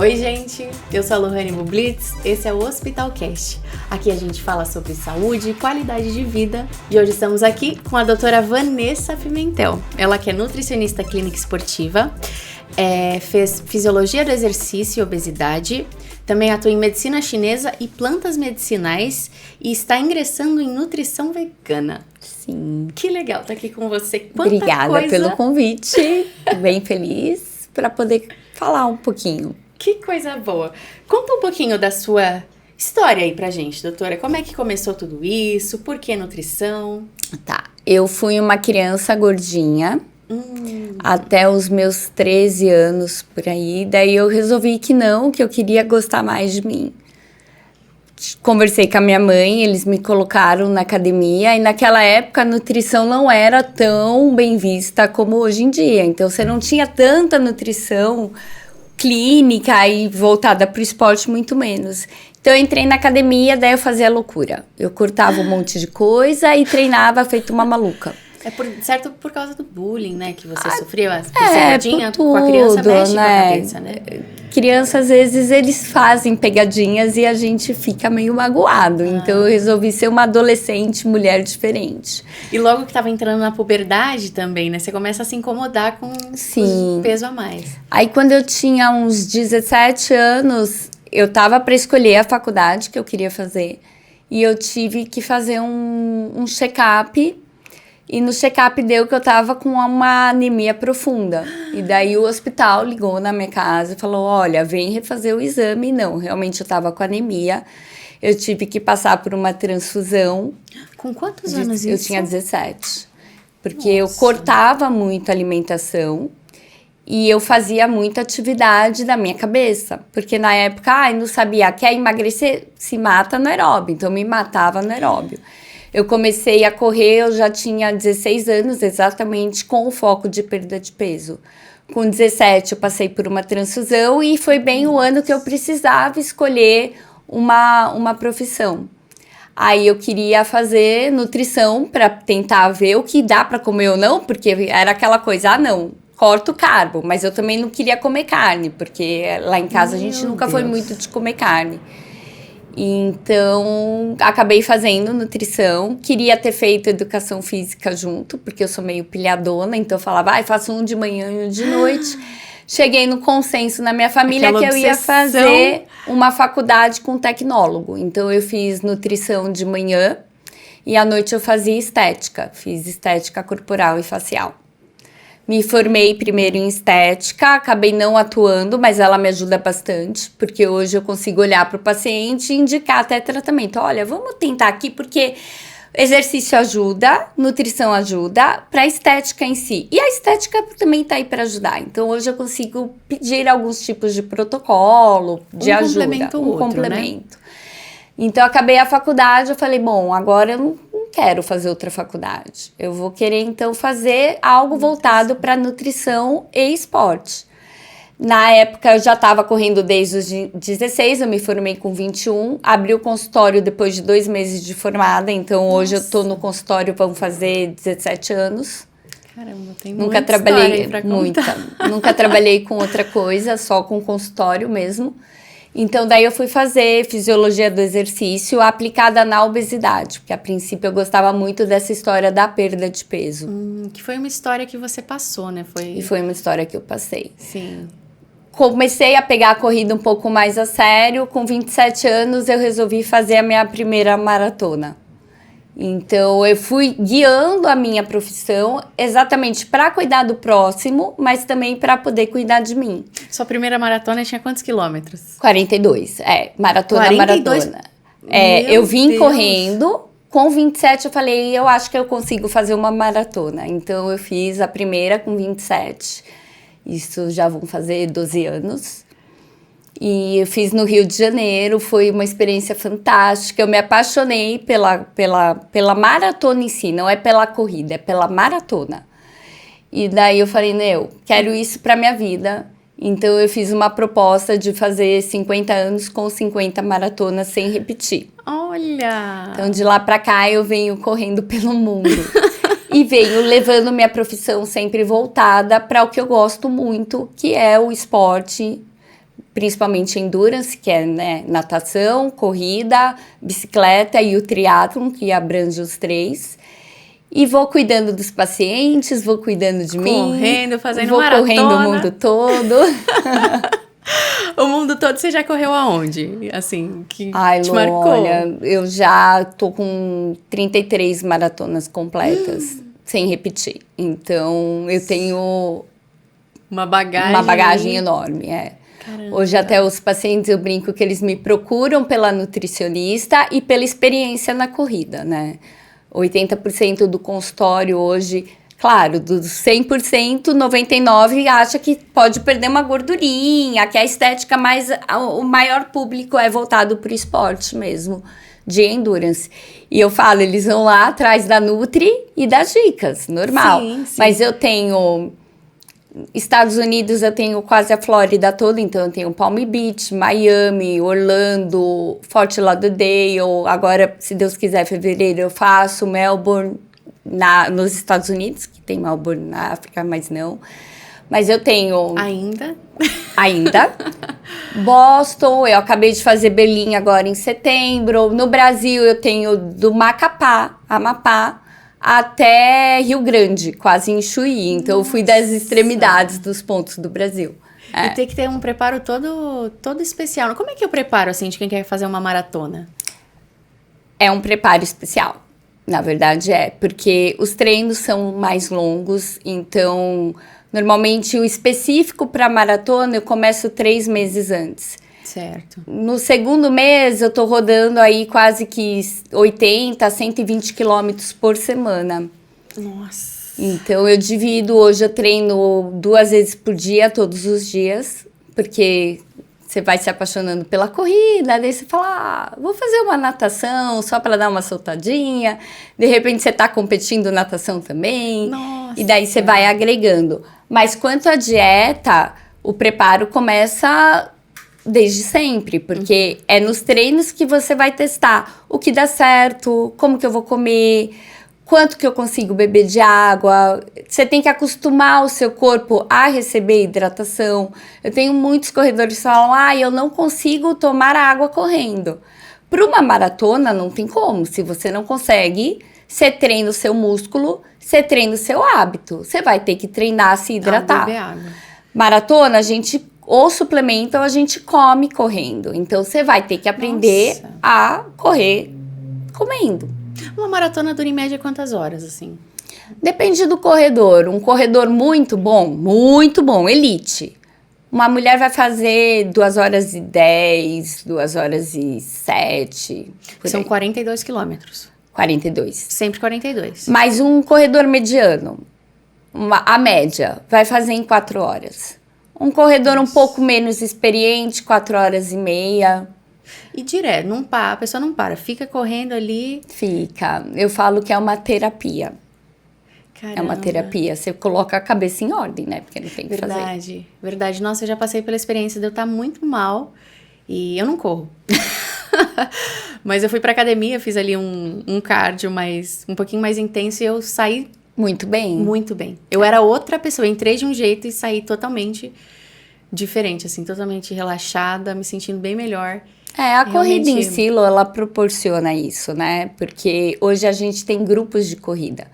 Oi, gente! Eu sou a Lohane Bublitz, esse é o Hospitalcast. Aqui a gente fala sobre saúde e qualidade de vida. E hoje estamos aqui com a doutora Vanessa Pimentel. Ela que é nutricionista clínica esportiva, fez fisiologia do exercício e obesidade, também atua em medicina chinesa e plantas medicinais e está ingressando em nutrição vegana. Sim. Que legal estar aqui com você. Quanta Obrigada coisa. pelo convite. Bem feliz para poder falar um pouquinho. Que coisa boa. Conta um pouquinho da sua história aí pra gente, doutora. Como é que começou tudo isso? Por que nutrição? Tá. Eu fui uma criança gordinha até os meus 13 anos, por aí. Daí eu resolvi que eu queria gostar mais de mim. Conversei com a minha mãe, eles me colocaram na academia. E naquela época a nutrição não era tão bem vista como hoje em dia. Então você não tinha tanta nutrição clínica e voltada para o esporte, muito menos. Então eu entrei na academia, daí eu fazia loucura. Eu cortava um monte de coisa e treinava feito uma maluca. Certo por causa do bullying, né, que você sofreu, por ser gordinha, por tudo, com a criança mexe com a cabeça, né? Criança, às vezes, eles fazem pegadinhas e a gente fica meio magoado. Então, eu resolvi ser uma adolescente, mulher diferente. E logo que tava entrando na puberdade também, né? Você começa a se incomodar com o peso a mais. Aí, quando eu tinha uns 17 anos, eu tava para escolher a faculdade que eu queria fazer. E eu tive que fazer um check-up. E no check-up deu que eu tava com uma anemia profunda. E daí o hospital ligou na minha casa e falou, olha, vem refazer o exame. Não, realmente eu tava com anemia. Eu tive que passar por uma transfusão. Com quantos anos isso? Eu tinha 17. Porque eu cortava muito a alimentação e eu fazia muita atividade da minha cabeça. Porque na época, não sabia, quer emagrecer? Se mata no aeróbio. Então me matava no aeróbio. Eu comecei a correr, eu já tinha 16 anos, exatamente com o foco de perda de peso. Com 17 eu passei por uma transfusão e foi bem o ano que eu precisava escolher uma profissão. Aí eu queria fazer nutrição para tentar ver o que dá para comer ou não, porque era aquela coisa, corto o carbo, mas eu também não queria comer carne, porque lá em casa a gente nunca foi muito de comer carne. Então, acabei fazendo nutrição, queria ter feito educação física junto, porque eu sou meio pilhadona, então eu falava, faço um de manhã e um de noite. Cheguei no consenso na minha família que eu ia fazer uma faculdade com tecnólogo. Então, eu fiz nutrição de manhã e à noite eu fazia estética, fiz estética corporal e facial. Me formei primeiro em estética, acabei não atuando, mas ela me ajuda bastante, porque hoje eu consigo olhar para o paciente e indicar até tratamento. Olha, vamos tentar aqui, porque exercício ajuda, nutrição ajuda, para a estética em si. E a estética também está aí para ajudar. Então, hoje eu consigo pedir alguns tipos de protocolo, de ajuda. Um complemento. Né? Então, eu acabei a faculdade, eu falei, bom, agora eu não quero fazer outra faculdade. Eu vou querer, então, fazer algo voltado para nutrição e esporte. Na época, eu já estava correndo desde os 16, eu me formei com 21, abri o consultório depois de 2 meses de formada, então hoje eu estou no consultório, vão fazer 17 anos. Caramba, tem nunca trabalhei Nunca trabalhei com outra coisa, só com consultório mesmo. Então, daí eu fui fazer fisiologia do exercício aplicada na obesidade, porque a princípio eu gostava muito dessa história da perda de peso. Que foi uma história que você passou, né? E foi uma história que eu passei. Sim. Comecei a pegar a corrida um pouco mais a sério. Com 27 anos, eu resolvi fazer a minha primeira maratona. Então, eu fui guiando a minha profissão exatamente para cuidar do próximo, mas também para poder cuidar de mim. Sua primeira maratona tinha quantos quilômetros? 42, maratona. Eu vim correndo, com 27 eu falei, eu acho que eu consigo fazer uma maratona. Então, eu fiz a primeira com 27, isso já vão fazer 12 anos. E eu fiz no Rio de Janeiro, foi uma experiência fantástica. Eu me apaixonei pela maratona em si, não é pela corrida, é pela maratona. E daí eu falei, quero isso para minha vida. Então eu fiz uma proposta de fazer 50 anos com 50 maratonas sem repetir. Olha! Então de lá para cá eu venho correndo pelo mundo. E venho levando minha profissão sempre voltada para o que eu gosto muito, que é o esporte principalmente endurance, que é, né, natação, corrida, bicicleta e o triatlon, que abrange os 3. E vou cuidando dos pacientes, vou cuidando de mim. Correndo, fazendo vou maratona. Correndo o mundo todo. O mundo todo, você já correu aonde? Assim, que te Lu, marcou? Olha, eu já tô com 33 maratonas completas, sem repetir. Então, eu tenho uma bagagem enorme, Caramba. Hoje até os pacientes, eu brinco que eles me procuram pela nutricionista e pela experiência na corrida, né? 80% do consultório hoje, claro, dos 100%, 99% acha que pode perder uma gordurinha, que a estética o maior público é voltado para o esporte mesmo, de endurance. E eu falo, eles vão lá atrás da Nutri e das dicas, normal. Sim. Mas eu tenho... Estados Unidos, eu tenho quase a Flórida toda, então eu tenho Palm Beach, Miami, Orlando, Fort Lauderdale, agora, se Deus quiser, fevereiro eu faço Melbourne, nos Estados Unidos, que tem Melbourne na África, mas não. Mas eu tenho... Ainda. Boston, eu acabei de fazer Berlim agora em setembro. No Brasil, eu tenho do Macapá, Amapá, até Rio Grande, quase em Chuí. Então, eu fui das extremidades dos pontos do Brasil. E tem que ter um preparo todo especial. Como é que eu preparo, assim, de quem quer fazer uma maratona? É um preparo especial, na verdade porque os treinos são mais longos, então, normalmente, o específico para maratona eu começo 3 meses antes. Certo. No segundo mês, eu tô rodando aí quase que 80, 120 quilômetros por semana. Nossa. Então, eu divido, hoje eu treino 2 vezes por dia, todos os dias, porque você vai se apaixonando pela corrida, daí você fala, vou fazer uma natação só para dar uma soltadinha, de repente você tá competindo natação também, Nossa. E daí você vai agregando. Mas quanto à dieta, o preparo começa... Desde sempre, porque é nos treinos que você vai testar o que dá certo, como que eu vou comer, quanto que eu consigo beber de água. Você tem que acostumar o seu corpo a receber hidratação. Eu tenho muitos corredores que falam, eu não consigo tomar água correndo. Para uma maratona não tem como, se você não consegue, você treina o seu músculo, você treina o seu hábito. Você vai ter que treinar a se hidratar. Beber água. Maratona, a gente... ou suplemento ou a gente come correndo. Então, você vai ter que aprender a correr comendo. Uma maratona dura em média quantas horas, assim? Depende do corredor. Um corredor muito bom, elite. Uma mulher vai fazer 2h10, 2h07. São 42 quilômetros. 42. Sempre 42. Mas um corredor mediano, a média, vai fazer em 4 horas. Um corredor um pouco menos experiente, 4h30. E direto, não para, a pessoa não para, fica correndo ali. Fica. Eu falo que é uma terapia. Caramba. É uma terapia. Você coloca a cabeça em ordem, né? Porque não tem o que fazer. Verdade. Nossa, eu já passei pela experiência de eu estar muito mal e eu não corro. Mas eu fui pra academia, fiz ali um cardio um pouquinho mais intenso e eu saí... Muito bem. Muito bem. Eu era outra pessoa, eu entrei de um jeito e saí totalmente diferente, assim, totalmente relaxada, me sentindo bem melhor. A corrida em si, ela proporciona isso, né? Porque hoje a gente tem grupos de corrida.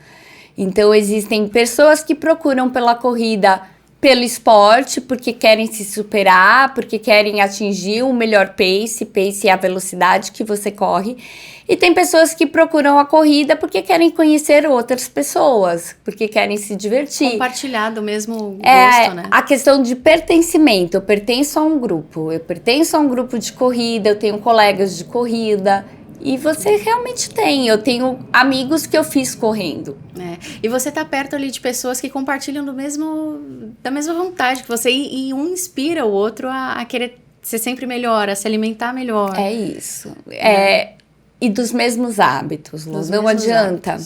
Então, existem pessoas que procuram pela corrida, pelo esporte, porque querem se superar, porque querem atingir o melhor pace. Pace é a velocidade que você corre. E tem pessoas que procuram a corrida porque querem conhecer outras pessoas, porque querem se divertir. Compartilhar do mesmo gosto, né? A questão de pertencimento. Eu pertenço a um grupo. Eu pertenço a um grupo de corrida, eu tenho colegas de corrida. E você realmente tem. Eu tenho amigos que eu fiz correndo. E você tá perto ali de pessoas que compartilham da mesma vontade que você. E um inspira o outro a querer ser sempre melhor, a se alimentar melhor. É isso. E dos mesmos hábitos, Lu. Não adianta.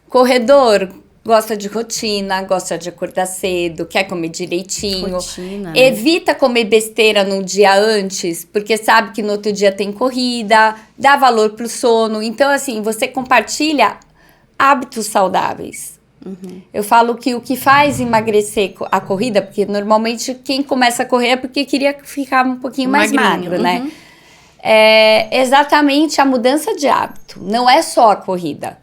Corredor gosta de rotina, gosta de acordar cedo, quer comer direitinho. Rotina, né? Evita comer besteira no dia antes, porque sabe que no outro dia tem corrida, dá valor pro sono. Então, assim, você compartilha hábitos saudáveis. Eu falo que o que faz emagrecer a corrida, porque normalmente quem começa a correr é porque queria ficar um pouquinho mais magro, né? É exatamente a mudança de hábito, não é só a corrida.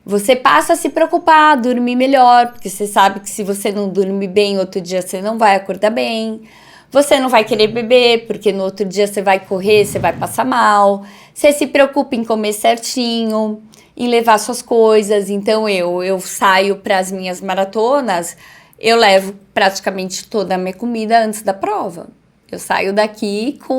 Você passa a se preocupar, dormir melhor, porque você sabe que se você não dormir bem, outro dia você não vai acordar bem. Você não vai querer beber, porque no outro dia você vai correr, você vai passar mal. Você se preocupa em comer certinho, em levar suas coisas. Então, eu saio para as minhas maratonas, eu levo praticamente toda a minha comida antes da prova. Eu saio daqui com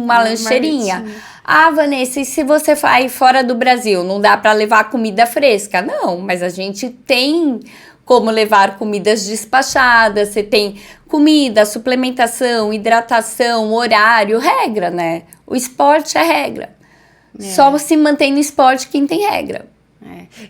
uma lancheirinha. Ah, Vanessa, e se você vai fora do Brasil, não dá para levar comida fresca? Não, mas a gente tem como levar comidas despachadas, você tem comida, suplementação, hidratação, horário, regra, né? O esporte é regra. Só se mantém no esporte quem tem regra.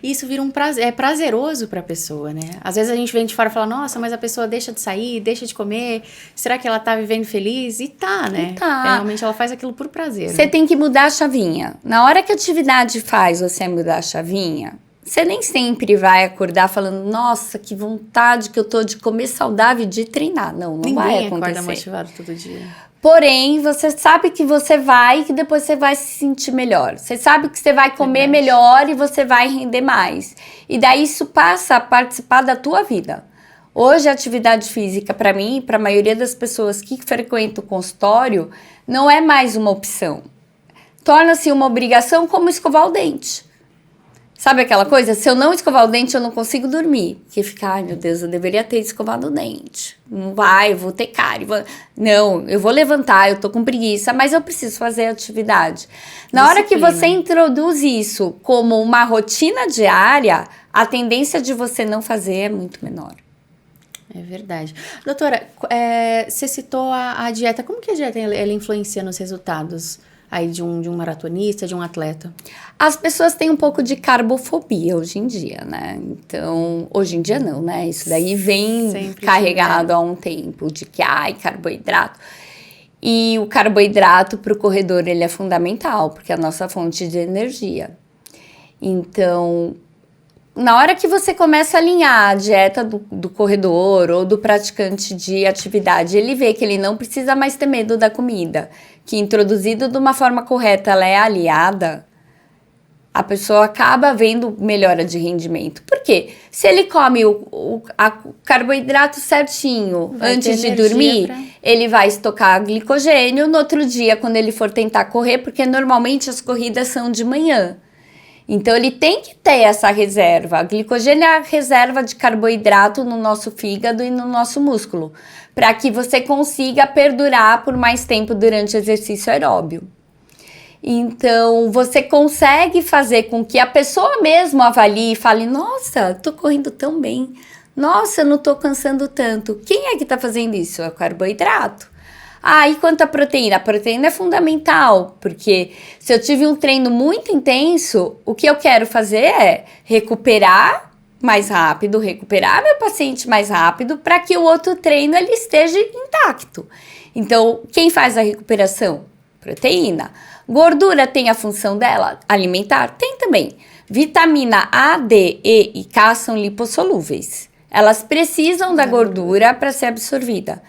Isso vira um prazer, é prazeroso para a pessoa, né? Às vezes a gente vem de fora e fala, nossa, mas a pessoa deixa de sair, deixa de comer, será que ela tá vivendo feliz? E tá, né? Realmente ela faz aquilo por prazer. Você tem que mudar a chavinha. Na hora que a atividade faz você mudar a chavinha, você nem sempre vai acordar falando, nossa, que vontade que eu tô de comer saudável e de treinar. Não vai acontecer. Ninguém acorda motivado todo dia. Porém, você sabe que você vai e que depois você vai se sentir melhor. Você sabe que você vai comer melhor e você vai render mais. E daí isso passa a participar da tua vida. Hoje a atividade física, para mim, para a maioria das pessoas que frequentam o consultório, não é mais uma opção. Torna-se uma obrigação como escovar o dente. Sabe aquela coisa? Se eu não escovar o dente, eu não consigo dormir. Porque fica, ai meu Deus, eu deveria ter escovado o dente. Não vai, eu vou ter cárie. Não, eu vou levantar, eu tô com preguiça, mas eu preciso fazer a atividade. Na hora que você introduz isso como uma rotina diária, a tendência de você não fazer é muito menor. É verdade. Doutora, você citou a dieta. Como que a dieta ela influencia nos resultados aí de um maratonista, de um atleta? As pessoas têm um pouco de carbofobia hoje em dia, né? Então, hoje em dia não, né? Isso daí vem sempre carregado há um tempo de que, carboidrato. E o carboidrato para o corredor, ele é fundamental, porque é a nossa fonte de energia. Então, na hora que você começa a alinhar a dieta do corredor ou do praticante de atividade, ele vê que ele não precisa mais ter medo da comida, que introduzido de uma forma correta, ela é aliada, a pessoa acaba vendo melhora de rendimento. Por quê? Se ele come o carboidrato certinho antes de dormir, ele vai estocar glicogênio no outro dia, quando ele for tentar correr, porque normalmente as corridas são de manhã. Então, ele tem que ter essa reserva. A glicogênio é a reserva de carboidrato no nosso fígado e no nosso músculo, para que você consiga perdurar por mais tempo durante o exercício aeróbio. Então, você consegue fazer com que a pessoa mesmo avalie e fale, nossa, tô correndo tão bem. Nossa, eu não tô cansando tanto. Quem é que tá fazendo isso? É o carboidrato. E quanto à proteína? A proteína é fundamental, porque se eu tive um treino muito intenso, o que eu quero fazer é recuperar mais rápido, recuperar meu paciente mais rápido, para que o outro treino ele esteja intacto. Então, quem faz a recuperação? Proteína. Gordura tem a função dela? Alimentar? Tem também. Vitamina A, D, E e K são lipossolúveis. Elas precisam da gordura para ser absorvida.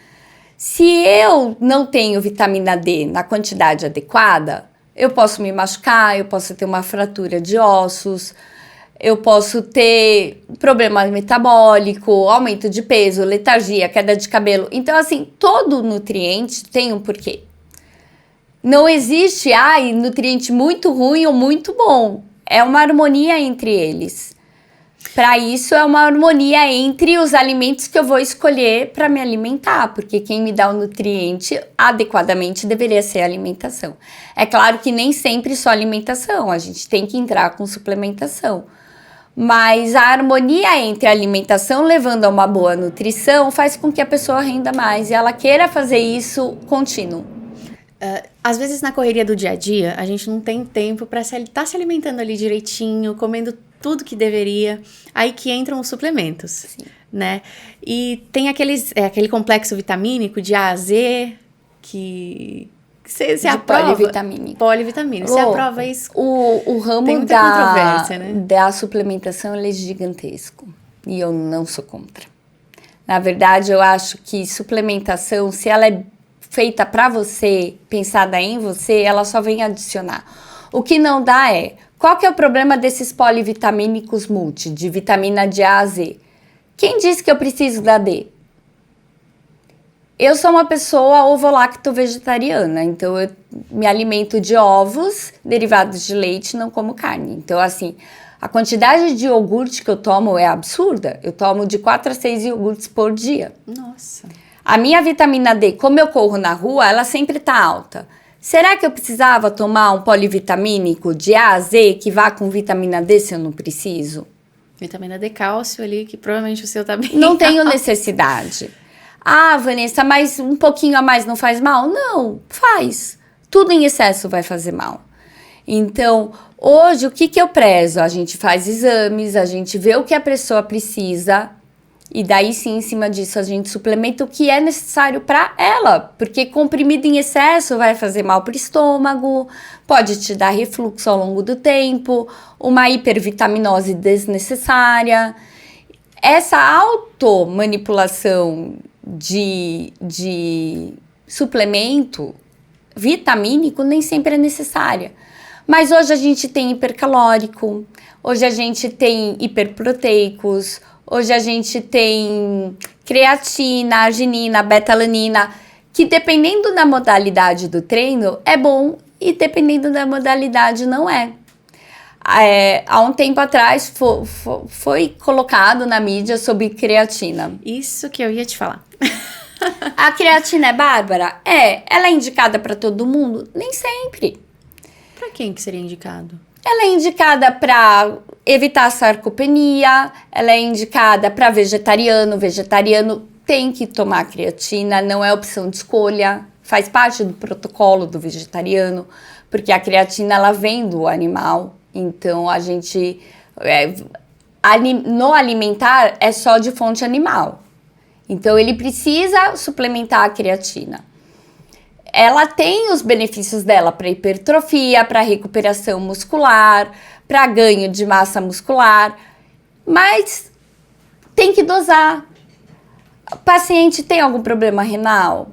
Se eu não tenho vitamina D na quantidade adequada, eu posso me machucar, eu posso ter uma fratura de ossos, eu posso ter problema metabólico, aumento de peso, letargia, queda de cabelo. Então, assim, todo nutriente tem um porquê. Não existe, nutriente muito ruim ou muito bom. É uma harmonia entre eles. Para isso, é uma harmonia entre os alimentos que eu vou escolher para me alimentar, porque quem me dá o nutriente adequadamente deveria ser a alimentação. É claro que nem sempre só alimentação, a gente tem que entrar com suplementação. Mas a harmonia entre a alimentação levando a uma boa nutrição faz com que a pessoa renda mais e ela queira fazer isso contínuo. Às vezes na correria do dia a dia, a gente não tem tempo para estar se alimentando ali direitinho, comendo tudo que deveria, aí que entram os suplementos, Sim. né? E tem aquele complexo vitamínico de A a Z, que você aprova... Polivitamínico. Você aprova isso? O ramo tem muita controvérsia, né? da suplementação ele é gigantesco. e eu não sou contra. Na verdade, eu acho que suplementação, se ela é feita para você, pensada em você, ela só vem adicionar. O que não dá é, qual que é o problema desses polivitamínicos multi, de vitamina de A a Z? Quem disse que eu preciso da D? Eu sou uma pessoa ovo-lacto-vegetariana, então eu me alimento de ovos, derivados de leite, não como carne. Então, assim, a quantidade de iogurte que eu tomo é absurda. Eu tomo de 4 a 6 iogurtes por dia. Nossa. A minha vitamina D, como eu corro na rua, ela sempre tá alta. Será que eu precisava tomar um polivitamínico de A a Z que vá com vitamina D se eu não preciso? Vitamina D, cálcio ali, que provavelmente o seu tá bem. Não tenho necessidade. Ah, Vanessa, mas um pouquinho a mais não faz mal? Não, faz. Tudo em excesso vai fazer mal. Então, hoje, o que eu prezo? A gente faz exames, a gente vê o que a pessoa precisa e daí sim, em cima disso, a gente suplementa o que é necessário para ela. Porque comprimido em excesso vai fazer mal para o estômago, pode te dar refluxo ao longo do tempo, uma hipervitaminose desnecessária. Essa automanipulação de suplemento vitamínico nem sempre é necessária. Mas hoje a gente tem hipercalórico, hoje a gente tem hiperproteicos, hoje a gente tem creatina, arginina, betalanina, que dependendo da modalidade do treino é bom e dependendo da modalidade não é. Há um tempo atrás foi colocado na mídia sobre creatina. Isso que eu ia te falar. A creatina é bárbara? Ela é indicada para todo mundo? Nem sempre. Para quem que seria indicado? Ela é indicada para evitar a sarcopenia, ela é indicada para vegetariano. Vegetariano tem que tomar creatina, não é opção de escolha, faz parte do protocolo do vegetariano, porque a creatina ela vem do animal. Então, a gente, no alimentar, é só de fonte animal. Então, ele precisa suplementar a creatina. Ela tem os benefícios dela para hipertrofia, para recuperação muscular, para ganho de massa muscular, mas tem que dosar. O paciente tem algum problema renal?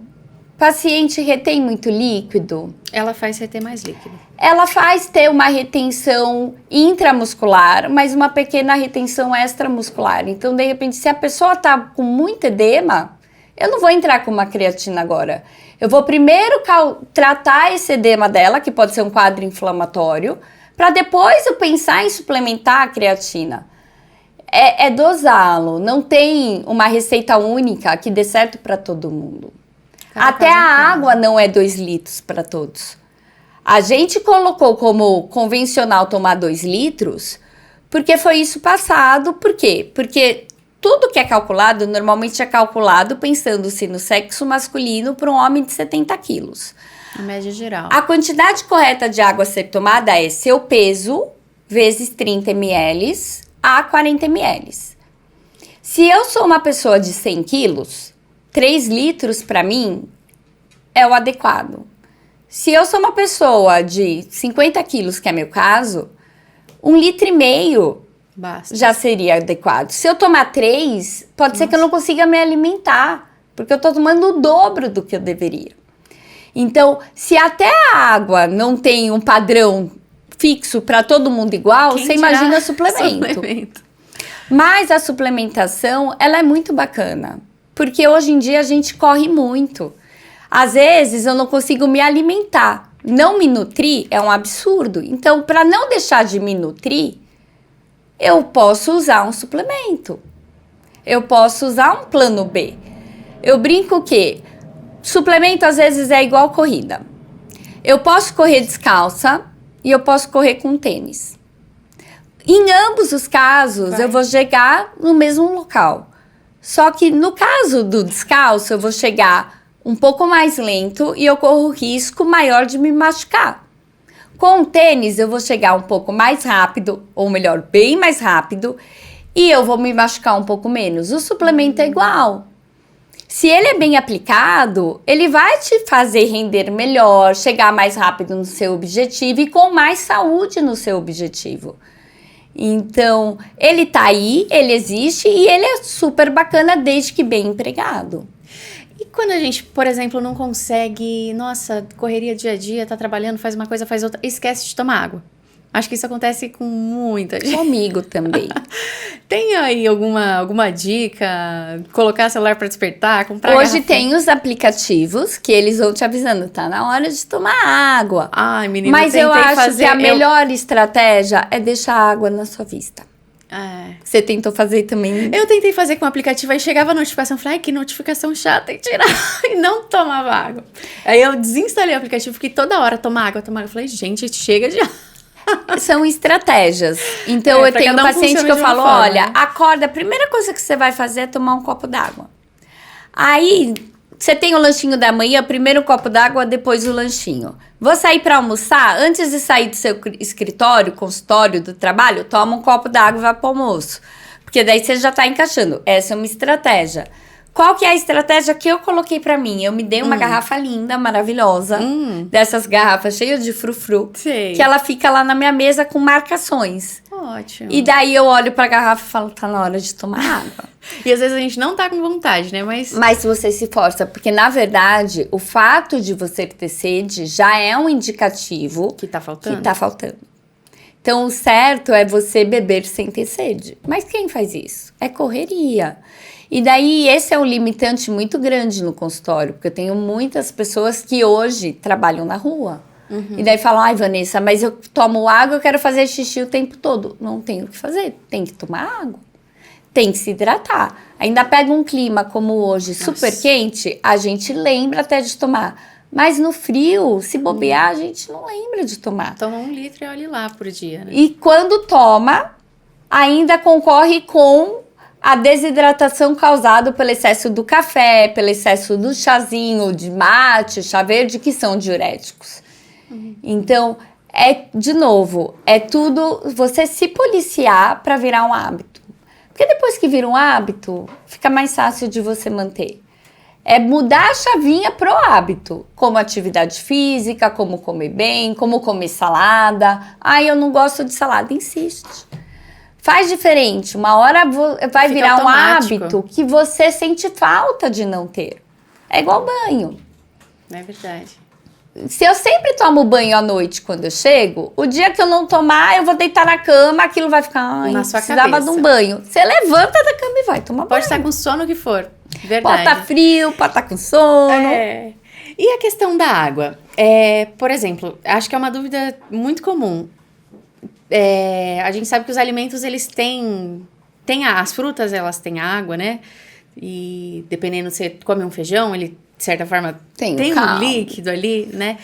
O paciente retém muito líquido? Ela faz reter mais líquido. Ela faz ter uma retenção intramuscular, mas uma pequena retenção extramuscular. Então, de repente, se a pessoa está com muito edema, eu não vou entrar com uma creatina agora. Eu vou primeiro tratar esse edema dela, que pode ser um quadro inflamatório, para depois eu pensar em suplementar a creatina. É dosá-lo, não tem uma receita única que dê certo para todo mundo. Até a água não é 2 litros para todos. A gente colocou como convencional tomar 2 litros, porque foi isso passado. Por quê? Porque tudo que é calculado, normalmente é calculado pensando-se no sexo masculino para um homem de 70 quilos. A média geral. A quantidade correta de água a ser tomada é seu peso vezes 30 ml a 40 ml. Se eu sou uma pessoa de 100 quilos, 3 litros para mim é o adequado. Se eu sou uma pessoa de 50 quilos, que é meu caso, 1,5 litro basta. Já seria adequado. Se eu tomar 3, pode ser que eu não consiga me alimentar, porque eu tô tomando o dobro do que eu deveria. Então, se até a água não tem um padrão fixo para todo mundo igual, você imagina suplemento. Mas a suplementação, ela é muito bacana, porque hoje em dia a gente corre muito. Às vezes eu não consigo me alimentar. Não me nutrir é um absurdo. Então, para não deixar de me nutrir, eu posso usar um suplemento. Eu posso usar um plano B. Eu brinco que suplemento às vezes é igual corrida. Eu posso correr descalça e eu posso correr com tênis. Em ambos os casos, eu vou chegar no mesmo local. Só que no caso do descalço, eu vou chegar um pouco mais lento e eu corro risco maior de me machucar. Com o tênis, eu vou chegar um pouco mais rápido, ou melhor, bem mais rápido, e eu vou me machucar um pouco menos. O suplemento é igual. Se ele é bem aplicado, ele vai te fazer render melhor, chegar mais rápido no seu objetivo e com mais saúde no seu objetivo. Então, ele tá aí, ele existe e ele é super bacana desde que bem empregado. E quando a gente, por exemplo, não consegue, nossa, correria dia a dia, tá trabalhando, faz uma coisa, faz outra, esquece de tomar água. Acho que isso acontece com muita gente. Comigo também. Tem aí alguma dica? Colocar celular para despertar, comprar Hoje garrafinha? tem os aplicativos que eles vão te avisando, tá na hora de tomar água. Ai, menina, Mas eu acho que a melhor estratégia é deixar a água na sua vista. Você tentou fazer também? Eu tentei fazer com o aplicativo, aí chegava a notificação, falei, ai, que notificação chata, e tirar, e não tomava água. Aí eu desinstalei o aplicativo, fiquei toda hora, tomar água. Eu falei, gente, chega de água. São estratégias. Então, eu tenho um paciente que eu falo, olha, acorda, a primeira coisa que você vai fazer é tomar um copo d'água. Aí, você tem o lanchinho da manhã, primeiro o copo d'água, depois o lanchinho. Vou sair para almoçar, antes de sair do seu escritório, consultório, do trabalho, toma um copo d'água e vai pro almoço. Porque daí você já tá encaixando. Essa é uma estratégia. Qual que é a estratégia que eu coloquei pra mim? Eu me dei uma garrafa linda, maravilhosa, dessas garrafas cheias de frufru, que ela fica lá na minha mesa com marcações. Ótimo. E daí eu olho pra garrafa e falo, tá na hora de tomar água. E às vezes a gente não tá com vontade, né? Mas você se força, porque na verdade, o fato de você ter sede já é um indicativo que tá faltando. Então, o certo é você beber sem ter sede. Mas quem faz isso? É correria. E daí, esse é um limitante muito grande no consultório, porque eu tenho muitas pessoas que hoje trabalham na rua. E daí falam, ai, Vanessa, mas eu tomo água, eu quero fazer xixi o tempo todo. Não tem o que fazer, tem que tomar água. Tem que se hidratar. Ainda pega um clima como hoje, super quente, a gente lembra até de tomar. Mas no frio, se bobear, a gente não lembra de tomar. Toma 1 litro e olhe lá por dia, né? E quando toma, ainda concorre com a desidratação causada pelo excesso do café, pelo excesso do chazinho, de mate, chá verde, que são diuréticos. Então, de novo, é tudo você se policiar para virar um hábito. Porque depois que vira um hábito, fica mais fácil de você manter. É mudar a chavinha pro hábito, como atividade física, como comer bem, como comer salada. Ai, eu não gosto de salada, insiste. Faz diferente, uma hora vai virar automático. Um hábito que você sente falta de não ter. É igual banho. É verdade. Se eu sempre tomo banho à noite quando eu chego, o dia que eu não tomar, eu vou deitar na cama, aquilo vai ficar, ai, na sua precisava cabeça. De um banho. Você levanta da cama e vai tomar banho. Pode estar com sono que for, verdade. Pode estar frio, pode estar com sono. E a questão da água? Por exemplo, acho que é uma dúvida muito comum. A gente sabe que os alimentos, eles têm as frutas, elas têm água, né? E dependendo, você come um feijão, ele, de certa forma, tem um líquido ali, né?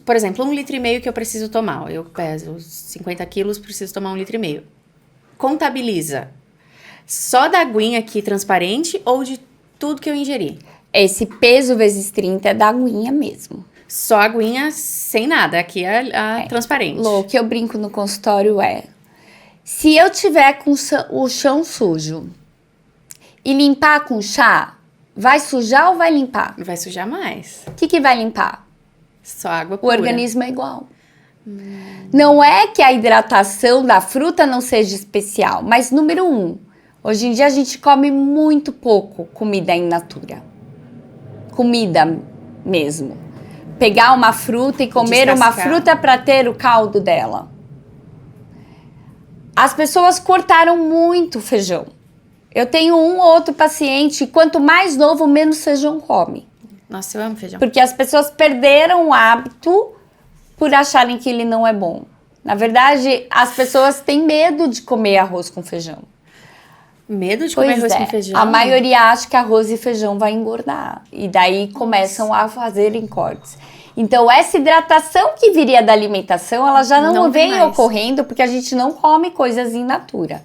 Por exemplo, 1,5 litro que eu preciso tomar. Eu peso 50 quilos, preciso tomar 1,5 litro. Contabiliza só da aguinha aqui transparente ou de tudo que eu ingeri? Esse peso vezes 30 é da aguinha mesmo. Só aguinha sem nada, aqui é a transparente. O que eu brinco no consultório se eu tiver com o chão sujo e limpar com chá, vai sujar ou vai limpar? Vai sujar mais. O que vai limpar? Só água pura. O organismo é igual. Não é que a hidratação da fruta não seja especial, mas número 1, hoje em dia a gente come muito pouco comida in natura. Comida mesmo. Pegar uma fruta e comer uma fruta para ter o caldo dela. As pessoas cortaram muito feijão. Eu tenho um ou outro paciente, quanto mais novo, menos feijão come. Nossa, eu amo feijão. Porque as pessoas perderam o hábito por acharem que ele não é bom. Na verdade, as pessoas têm medo de comer arroz com feijão. Medo de comer arroz com feijão? A maioria acha que arroz e feijão vai engordar. E daí começam a fazerem cortes. Então, essa hidratação que viria da alimentação, ela já não vem ocorrendo porque a gente não come coisas in natura.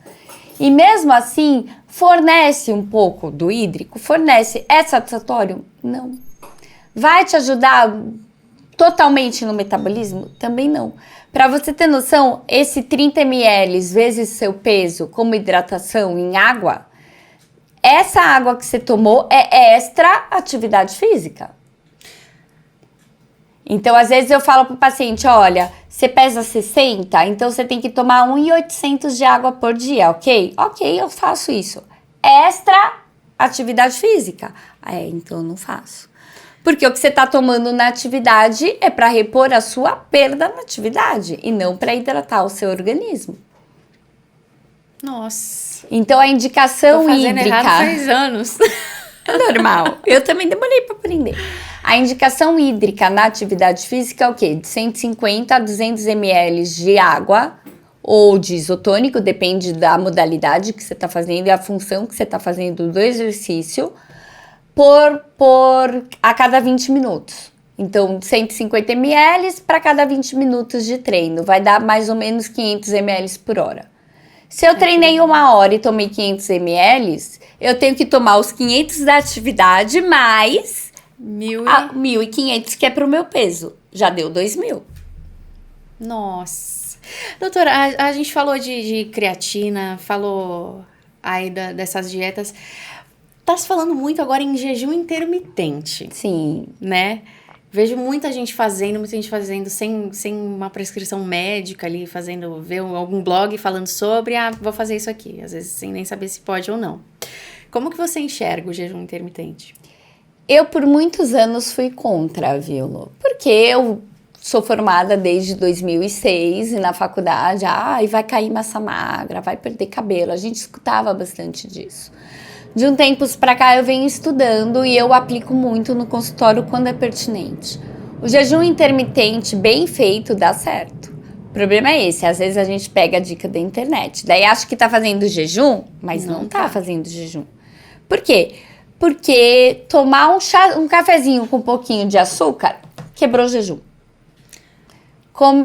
E mesmo assim, fornece um pouco do hídrico? Fornece. É satisfatório? Não. Vai te ajudar totalmente no metabolismo? Também não. Para você ter noção, esse 30 ml vezes seu peso como hidratação em água, essa água que você tomou é extra atividade física. Então, às vezes eu falo pro paciente, olha, você pesa 60, então você tem que tomar 1.800 de água por dia, ok? Ok, eu faço isso. Extra atividade física. Então eu não faço. Porque o que você está tomando na atividade é para repor a sua perda na atividade e não para hidratar o seu organismo. Nossa. Então a indicação hídrica... errado faz anos. É normal. Eu também demorei para aprender. A indicação hídrica na atividade física é o quê? De 150 a 200 ml de água ou de isotônico, depende da modalidade que você está fazendo e a função que você está fazendo do exercício, a cada 20 minutos. Então, 150 ml para cada 20 minutos de treino. Vai dar mais ou menos 500 ml por hora. Se eu treinei 1 hora e tomei 500 ml, eu tenho que tomar os 500 da atividade mais 1.500 que é pro meu peso. Já deu 2.000. Nossa. Doutora, a gente falou de creatina, falou aí dessas dietas. Tá se falando muito agora em jejum intermitente. Sim. Né? Vejo muita gente fazendo sem uma prescrição médica ali, ver algum blog falando sobre, vou fazer isso aqui. Às vezes sem nem saber se pode ou não. Como que você enxerga o jejum intermitente? Eu, por muitos anos, fui contra, viu, Lu? Porque eu sou formada desde 2006 e na faculdade, vai cair massa magra, vai perder cabelo. A gente escutava bastante disso. De um tempo pra cá eu venho estudando e eu aplico muito no consultório quando é pertinente. O jejum intermitente bem feito dá certo. O problema é esse, às vezes a gente pega a dica da internet, daí acha que tá fazendo jejum, mas não tá fazendo jejum. Por quê? Porque tomar um cafezinho com um pouquinho de açúcar quebrou o jejum.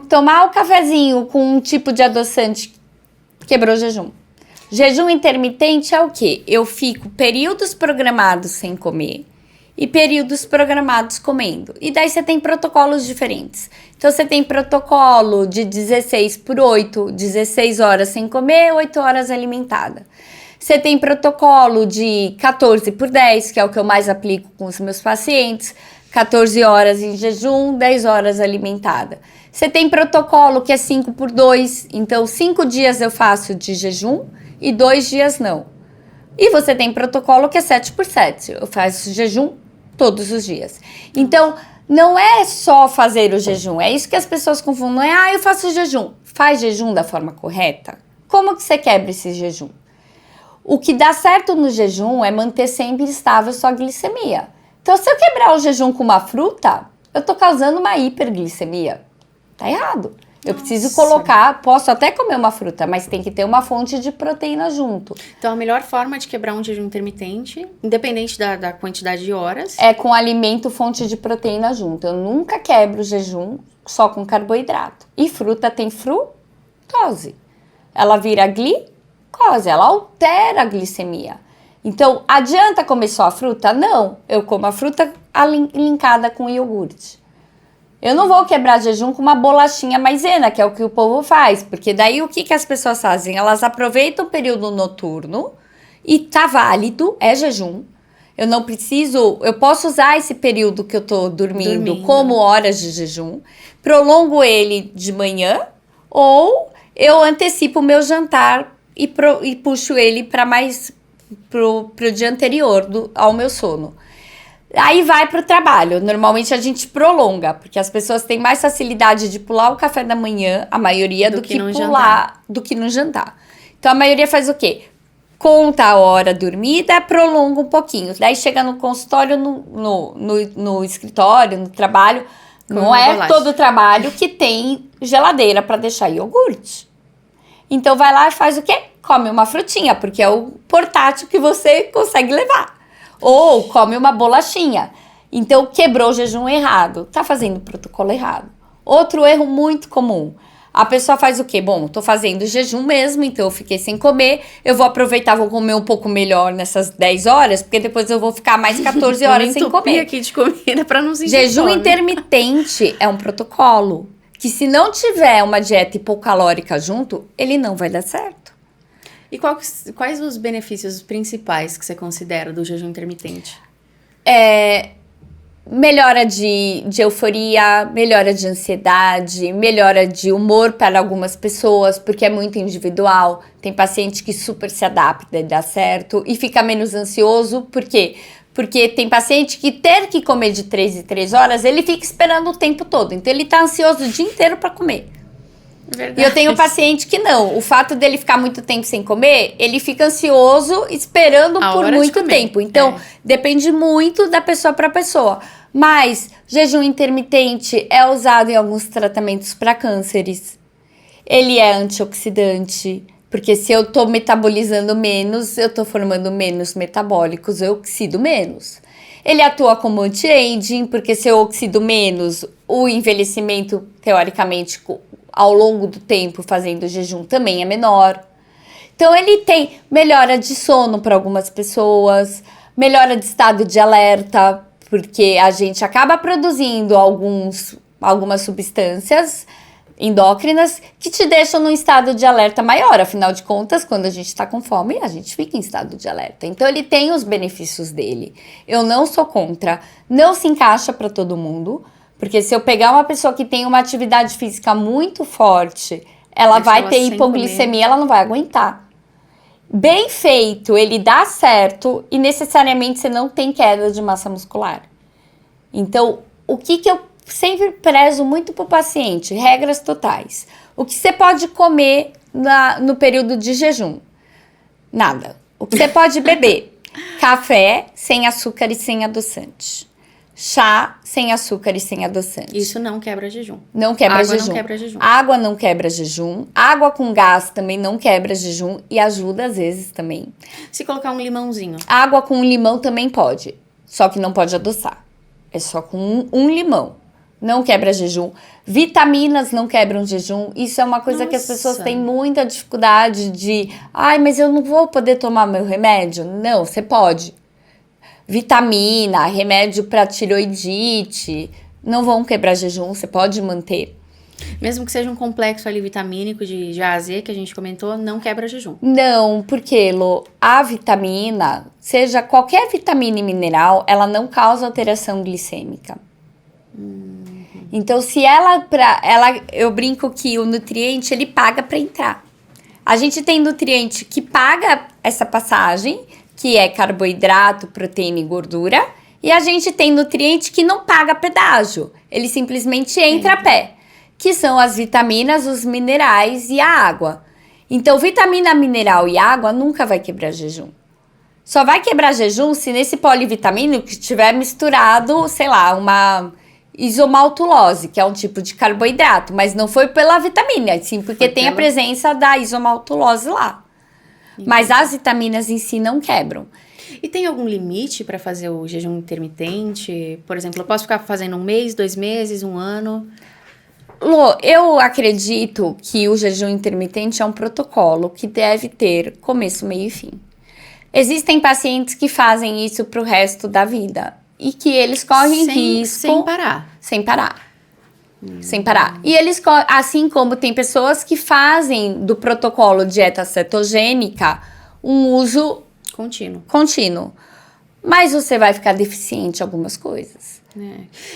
Tomar o cafezinho com um tipo de adoçante quebrou o jejum. Jejum intermitente é o quê? Eu fico períodos programados sem comer e períodos programados comendo. E daí você tem protocolos diferentes. Então você tem protocolo de 16/8, 16 horas sem comer, 8 horas alimentada. Você tem protocolo de 14/10, que é o que eu mais aplico com os meus pacientes. 14 horas em jejum, 10 horas alimentada. Você tem protocolo que é 5/2, então 5 dias eu faço de jejum e 2 dias não. E você tem protocolo que é 7/7, eu faço jejum todos os dias. Então, não é só fazer o jejum, é isso que as pessoas confundem. Não é, eu faço jejum. Faz jejum da forma correta? Como que você quebra esse jejum? O que dá certo no jejum é manter sempre estável sua glicemia. Então, se eu quebrar o jejum com uma fruta, eu tô causando uma hiperglicemia. Tá errado. Eu preciso colocar, posso até comer uma fruta, mas tem que ter uma fonte de proteína junto. Então, a melhor forma de quebrar um jejum intermitente, independente da quantidade de horas... é com alimento, fonte de proteína junto. Eu nunca quebro o jejum só com carboidrato. E fruta tem frutose. Ela vira glicose, ela altera a glicemia. Então, adianta comer só a fruta? Não. Eu como a fruta linkada com iogurte. Eu não vou quebrar jejum com uma bolachinha maisena, que é o que o povo faz. Porque daí o que as pessoas fazem? Elas aproveitam o período noturno e tá válido, é jejum. Eu posso usar esse período que eu tô dormindo como horas de jejum. Prolongo ele de manhã ou eu antecipo o meu jantar e puxo ele para mais pro dia anterior ao meu sono. Aí vai pro trabalho. Normalmente a gente prolonga, porque as pessoas têm mais facilidade de pular o café da manhã, a maioria, do que no jantar. Então a maioria faz o quê? Conta a hora dormida, prolonga um pouquinho. Daí chega no consultório, no escritório, no trabalho. Não é todo trabalho que tem geladeira para deixar iogurte. Então vai lá e faz o quê? Come uma frutinha, porque é o portátil que você consegue levar. Ou come uma bolachinha. Então, quebrou o jejum errado. Tá fazendo o protocolo errado. Outro erro muito comum. A pessoa faz o quê? Bom, tô fazendo jejum mesmo, então eu fiquei sem comer. Eu vou aproveitar, vou comer um pouco melhor nessas 10 horas, porque depois eu vou ficar mais 14 horas sem comer. Aqui de comida pra não sentir jejum fome. Intermitente é um protocolo que, se não tiver uma dieta hipocalórica junto, ele não vai dar certo. E quais os benefícios principais que você considera do jejum intermitente? melhora de euforia, melhora de ansiedade, melhora de humor para algumas pessoas, porque é muito individual. Tem paciente que super se adapta e dá certo e fica menos ansioso, por quê? Porque tem paciente que ter que comer de 3 em 3 horas, ele fica esperando o tempo todo. Então, ele tá ansioso o dia inteiro para comer. Verdade. E eu tenho paciente que não. O fato dele ficar muito tempo sem comer, ele fica ansioso esperando por muito tempo. Então, depende muito da pessoa para pessoa. Mas, jejum intermitente é usado em alguns tratamentos para cânceres. Ele é antioxidante. Porque se eu tô metabolizando menos, eu tô formando menos metabólicos, eu oxido menos. Ele atua como anti-aging, porque se eu oxido menos, o envelhecimento, teoricamente, ao longo do tempo fazendo jejum também é menor. Então ele tem melhora de sono para algumas pessoas, melhora de estado de alerta, porque a gente acaba produzindo algumas substâncias endócrinas que te deixam num estado de alerta maior. Afinal de contas, quando a gente está com fome, a gente fica em estado de alerta. Então, ele tem os benefícios dele. Eu não sou contra. Não se encaixa para todo mundo, porque se eu pegar uma pessoa que tem uma atividade física muito forte, ela vai ter hipoglicemia, ela não vai aguentar. Bem feito, ele dá certo e necessariamente você não tem queda de massa muscular. Então, o que eu sempre prezo muito pro paciente, regras totais. O que você pode comer no período de jejum? Nada. O que você pode beber? Café sem açúcar e sem adoçante. Chá sem açúcar e sem adoçante. Isso não quebra jejum. Não quebra jejum. Água não quebra jejum. Água não quebra jejum. Água com gás também não quebra jejum e ajuda às vezes também. Se colocar um limãozinho. Água com limão também pode, só que não pode adoçar. É só com um limão. Não quebra jejum. Vitaminas não quebram jejum. Isso é uma coisa que as pessoas têm muita dificuldade de... Ai, mas eu não vou poder tomar meu remédio? Não, você pode. Vitamina, remédio para tiroidite, não vão quebrar jejum, você pode manter. Mesmo que seja um complexo ali vitamínico de A a Z, que a gente comentou, não quebra jejum. Não, porque, Lô, a vitamina, seja qualquer vitamina e mineral, ela não causa alteração glicêmica. Então, se eu brinco que o nutriente, ele paga para entrar. A gente tem nutriente que paga essa passagem, que é carboidrato, proteína e gordura, e a gente tem nutriente que não paga pedágio, ele simplesmente entra a pé, que são as vitaminas, os minerais e a água. Então, vitamina, mineral e água nunca vai quebrar jejum. Só vai quebrar jejum se nesse polivitamínico tiver misturado, sei lá, uma isomaltulose, que é um tipo de carboidrato, mas não foi pela vitamina, sim porque tem a presença da isomaltulose lá. Mas as vitaminas em si não quebram. E tem algum limite para fazer o jejum intermitente? Por exemplo, eu posso ficar fazendo 1 mês, 2 meses, 1 ano? Lô, eu acredito que o jejum intermitente é um protocolo que deve ter começo, meio e fim. Existem pacientes que fazem isso pro resto da vida e que eles correm risco... Sem parar. Sem parar. Sem parar. E eles, assim como tem pessoas que fazem do protocolo dieta cetogênica um uso contínuo. Mas você vai ficar deficiente em algumas coisas.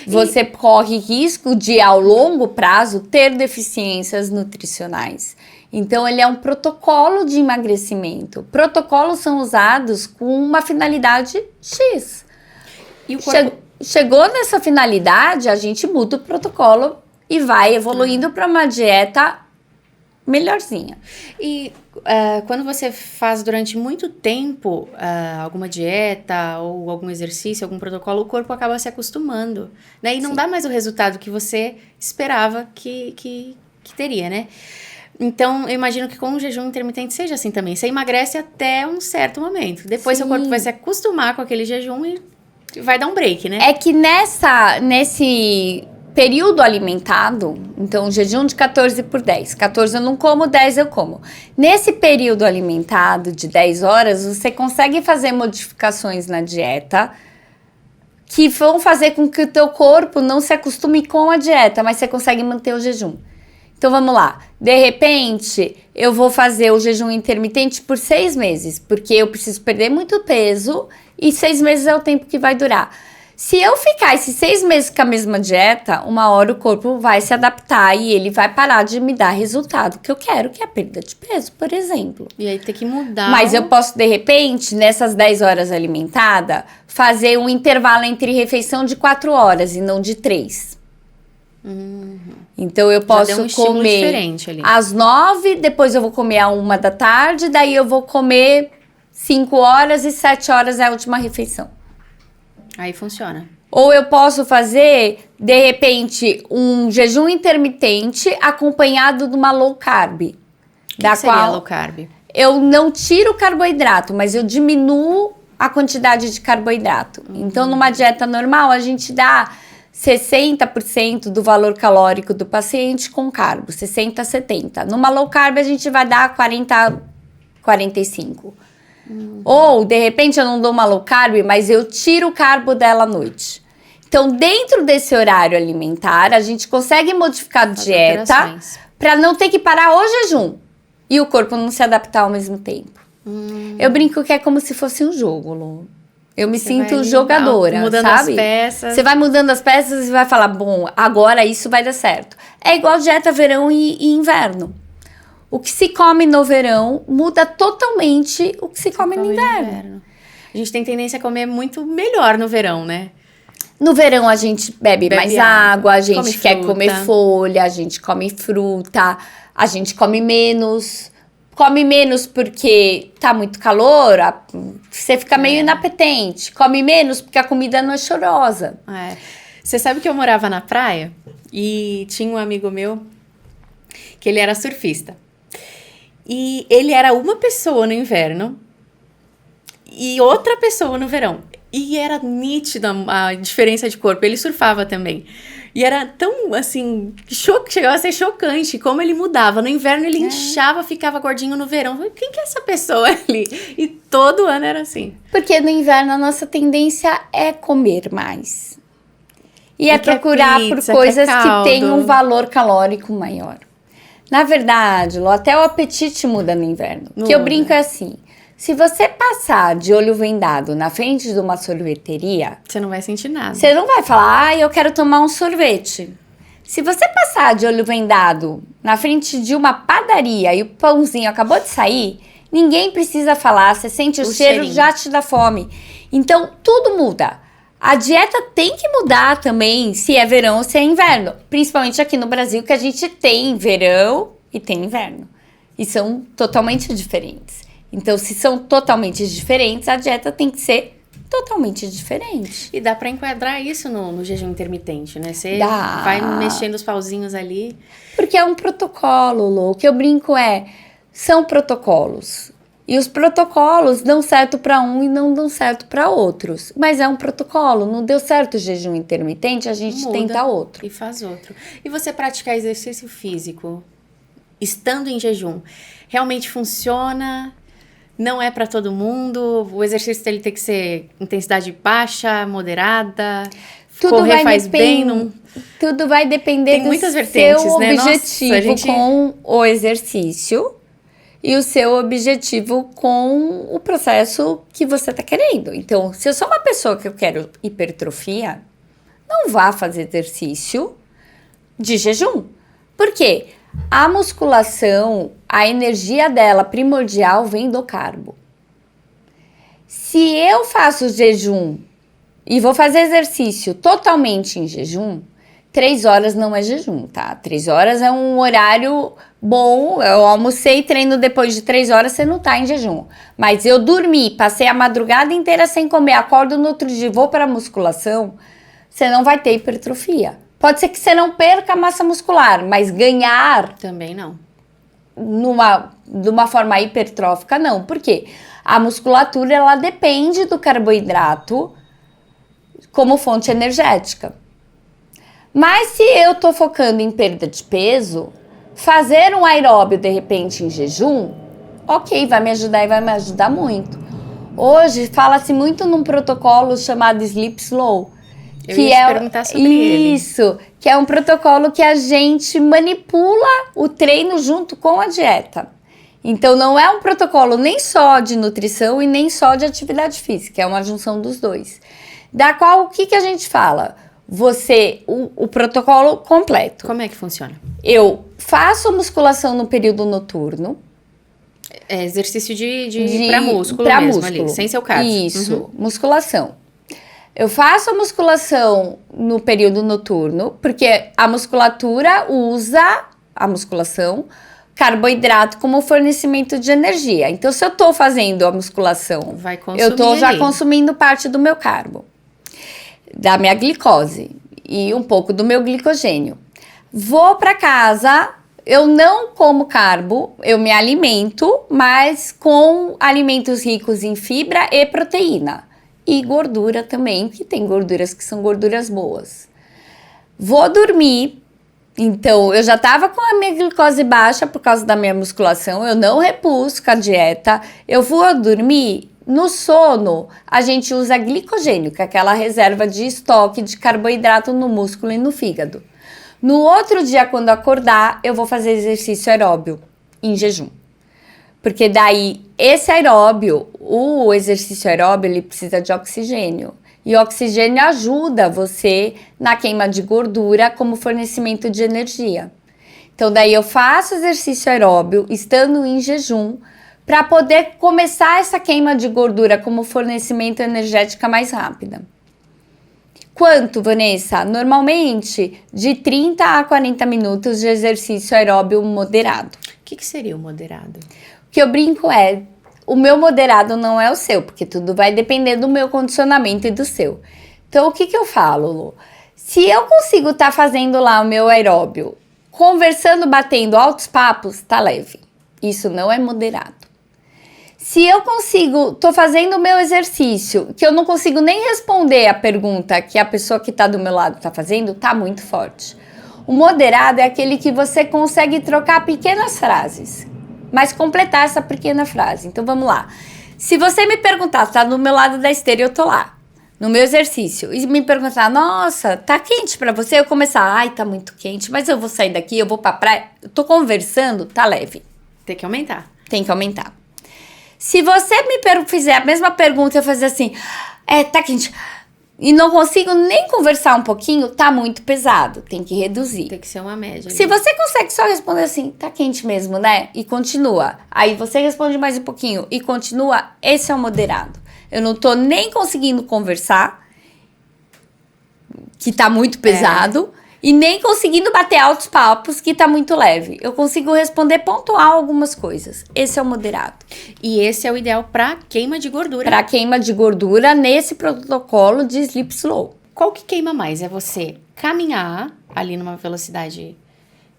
Você corre risco de, ao longo prazo, ter deficiências nutricionais. Então, ele é um protocolo de emagrecimento. Protocolos são usados com uma finalidade X. E o corpo... Chegou nessa finalidade, a gente muda o protocolo e vai evoluindo para uma dieta melhorzinha. E quando você faz durante muito tempo alguma dieta ou algum exercício, algum protocolo, o corpo acaba se acostumando, né? E não dá mais o resultado que você esperava que teria, né? Então, eu imagino que com o jejum intermitente seja assim também. Você emagrece até um certo momento. Depois, seu corpo vai se acostumar com aquele jejum e vai dar um break, né? É que nesse período alimentado, então jejum de 14 por 10. 14 eu não como, 10 eu como. Nesse período alimentado de 10 horas, você consegue fazer modificações na dieta que vão fazer com que o teu corpo não se acostume com a dieta, mas você consegue manter o jejum. Então, vamos lá. De repente, eu vou fazer o jejum intermitente por 6 meses, porque eu preciso perder muito peso e 6 meses é o tempo que vai durar. Se eu ficar esses 6 meses com a mesma dieta, uma hora o corpo vai se adaptar e ele vai parar de me dar resultado que eu quero, que é a perda de peso, por exemplo. E aí tem que mudar. Mas eu posso, de repente, nessas 10 horas alimentada, fazer um intervalo entre refeição de 4 horas e não de 3. Então eu posso comer diferente ali. às 9, depois eu vou comer à 1 da tarde, daí eu vou comer 5 horas e 7 horas é a última refeição. Aí funciona. Ou eu posso fazer, de repente, um jejum intermitente acompanhado de uma low carb. O que seria low carb? Eu não tiro o carboidrato, mas eu diminuo a quantidade de carboidrato. Então, numa dieta normal, a gente dá 60% do valor calórico do paciente com carbo, 60% a 70%. Numa low carb, a gente vai dar 40% a 45%. Ou, de repente, eu não dou uma low carb, mas eu tiro o carbo dela à noite. Então, dentro desse horário alimentar, a gente consegue modificar a dieta para não ter que parar o jejum e o corpo não se adaptar ao mesmo tempo. Eu brinco que é como se fosse um jogo, Lu. Eu me sinto jogadora, mudando sabe? As peças. Você vai mudando as peças e vai falar, bom, agora isso vai dar certo. É igual dieta verão e inverno. O que se come no verão muda totalmente o que se come no inverno. A gente tem tendência a comer muito melhor no verão, né? No verão a gente bebe mais água, a gente quer comer folha, a gente come fruta, a gente come menos. Come menos porque tá muito calor, você fica meio inapetente. Come menos porque a comida não é chorosa. Você sabe que eu morava na praia e tinha um amigo meu que ele era surfista. E ele era uma pessoa no inverno e outra pessoa no verão. E era nítida a diferença de corpo. Ele surfava também. E era tão, assim, chegava a ser chocante como ele mudava. No inverno ele inchava, ficava gordinho no verão. Quem que é essa pessoa ali? E todo ano era assim. Porque no inverno a nossa tendência é comer mais. E é procurar pizza, por coisas que têm um valor calórico maior. Na verdade, Lu, até o apetite muda no inverno. O que eu brinco é assim, se você passar de olho vendado na frente de uma sorveteria... Você não vai sentir nada. Você não vai falar, eu quero tomar um sorvete. Se você passar de olho vendado na frente de uma padaria e o pãozinho acabou de sair, ninguém precisa falar, você sente o cheiro, já te dá fome. Então, tudo muda. A dieta tem que mudar também, se é verão ou se é inverno. Principalmente aqui no Brasil, que a gente tem verão e tem inverno. E são totalmente diferentes. Então, se são totalmente diferentes, a dieta tem que ser totalmente diferente. E dá pra enquadrar isso no jejum intermitente, né? Você vai mexendo os pauzinhos ali. Porque é um protocolo, Lu. O que eu brinco são protocolos. E os protocolos dão certo para um e não dão certo para outros. Mas é um protocolo. Não deu certo o jejum intermitente, a gente tenta outro. E faz outro. E você praticar exercício físico, estando em jejum, realmente funciona? Não é para todo mundo? O exercício ele tem que ser intensidade baixa, moderada? Correr faz bem? Não... Tudo vai depender do seu objetivo com o exercício. E o seu objetivo com o processo que você está querendo. Então, se eu sou uma pessoa que eu quero hipertrofia, não vá fazer exercício de jejum. Por quê? A musculação, a energia dela primordial vem do carbo. Se eu faço jejum e vou fazer exercício totalmente em jejum, 3 horas não é jejum, tá? 3 horas é um horário bom. Eu almocei e treino depois de 3 horas, você não tá em jejum. Mas eu dormi, passei a madrugada inteira sem comer, acordo no outro dia e vou para a musculação, você não vai ter hipertrofia. Pode ser que você não perca a massa muscular, mas ganhar... Também não. De uma forma hipertrófica, não. Por quê? A musculatura, ela depende do carboidrato como fonte energética. Mas se eu tô focando em perda de peso, fazer um aeróbio de repente em jejum, ok, vai me ajudar e vai me ajudar muito. Hoje fala-se muito num protocolo chamado Sleep Slow. Eu ia te perguntar sobre ele. Isso, que é um protocolo que a gente manipula o treino junto com a dieta. Então não é um protocolo nem só de nutrição e nem só de atividade física, é uma junção dos dois. Da qual, o que a gente fala? O protocolo completo. Como é que funciona? Eu faço musculação no período noturno. É exercício pra músculo pra mesmo músculo. Ali, sem ser o cardio. Isso, musculação. Eu faço a musculação no período noturno, porque a musculatura usa a musculação, carboidrato como fornecimento de energia. Então, se eu tô fazendo a musculação, eu tô já consumindo parte do meu carbo, da minha glicose e um pouco do meu glicogênio. Vou para casa, eu não como carbo, eu me alimento, mas com alimentos ricos em fibra e proteína. E gordura também, que tem gorduras que são gorduras boas. Vou dormir, então eu já estava com a minha glicose baixa por causa da minha musculação, eu não repus com a dieta, eu vou dormir. No sono, a gente usa glicogênio, que é aquela reserva de estoque de carboidrato no músculo e no fígado. No outro dia, quando acordar, eu vou fazer exercício aeróbio em jejum. Porque daí, esse aeróbio, o exercício aeróbio, ele precisa de oxigênio. E o oxigênio ajuda você na queima de gordura como fornecimento de energia. Então, daí eu faço exercício aeróbio, estando em jejum, para poder começar essa queima de gordura como fornecimento energética mais rápida. Quanto, Vanessa? Normalmente, de 30 a 40 minutos de exercício aeróbio moderado. O que seria o moderado? O que eu brinco é, o meu moderado não é o seu, porque tudo vai depender do meu condicionamento e do seu. Então, o que eu falo, Lu? Se eu consigo estar fazendo lá o meu aeróbio, conversando, batendo altos papos, tá leve. Isso não é moderado. Se eu consigo, tô fazendo o meu exercício, que eu não consigo nem responder a pergunta que a pessoa que tá do meu lado tá fazendo, tá muito forte. O moderado é aquele que você consegue trocar pequenas frases, mas completar essa pequena frase. Então vamos lá. Se você me perguntar, tá do meu lado da esteira, eu tô lá, no meu exercício, e me perguntar, nossa, tá quente pra você? Eu começar, ai, tá muito quente, mas eu vou sair daqui, eu vou pra praia. Eu tô conversando, tá leve. Tem que aumentar. Tem que aumentar. Se você me fizer a mesma pergunta, eu fazer assim, tá quente, e não consigo nem conversar um pouquinho, tá muito pesado, tem que reduzir. Tem que ser uma média. Se você consegue só responder assim, tá quente mesmo, né? E continua. Aí você responde mais um pouquinho e continua, esse é o moderado. Eu não tô nem conseguindo conversar, que tá muito pesado, e nem conseguindo bater altos papos, que tá muito leve. Eu consigo responder pontual algumas coisas. Esse é o moderado. E esse é o ideal para queima de gordura. Para queima de gordura nesse protocolo de Sleep Slow. Qual que queima mais? É você caminhar ali numa velocidade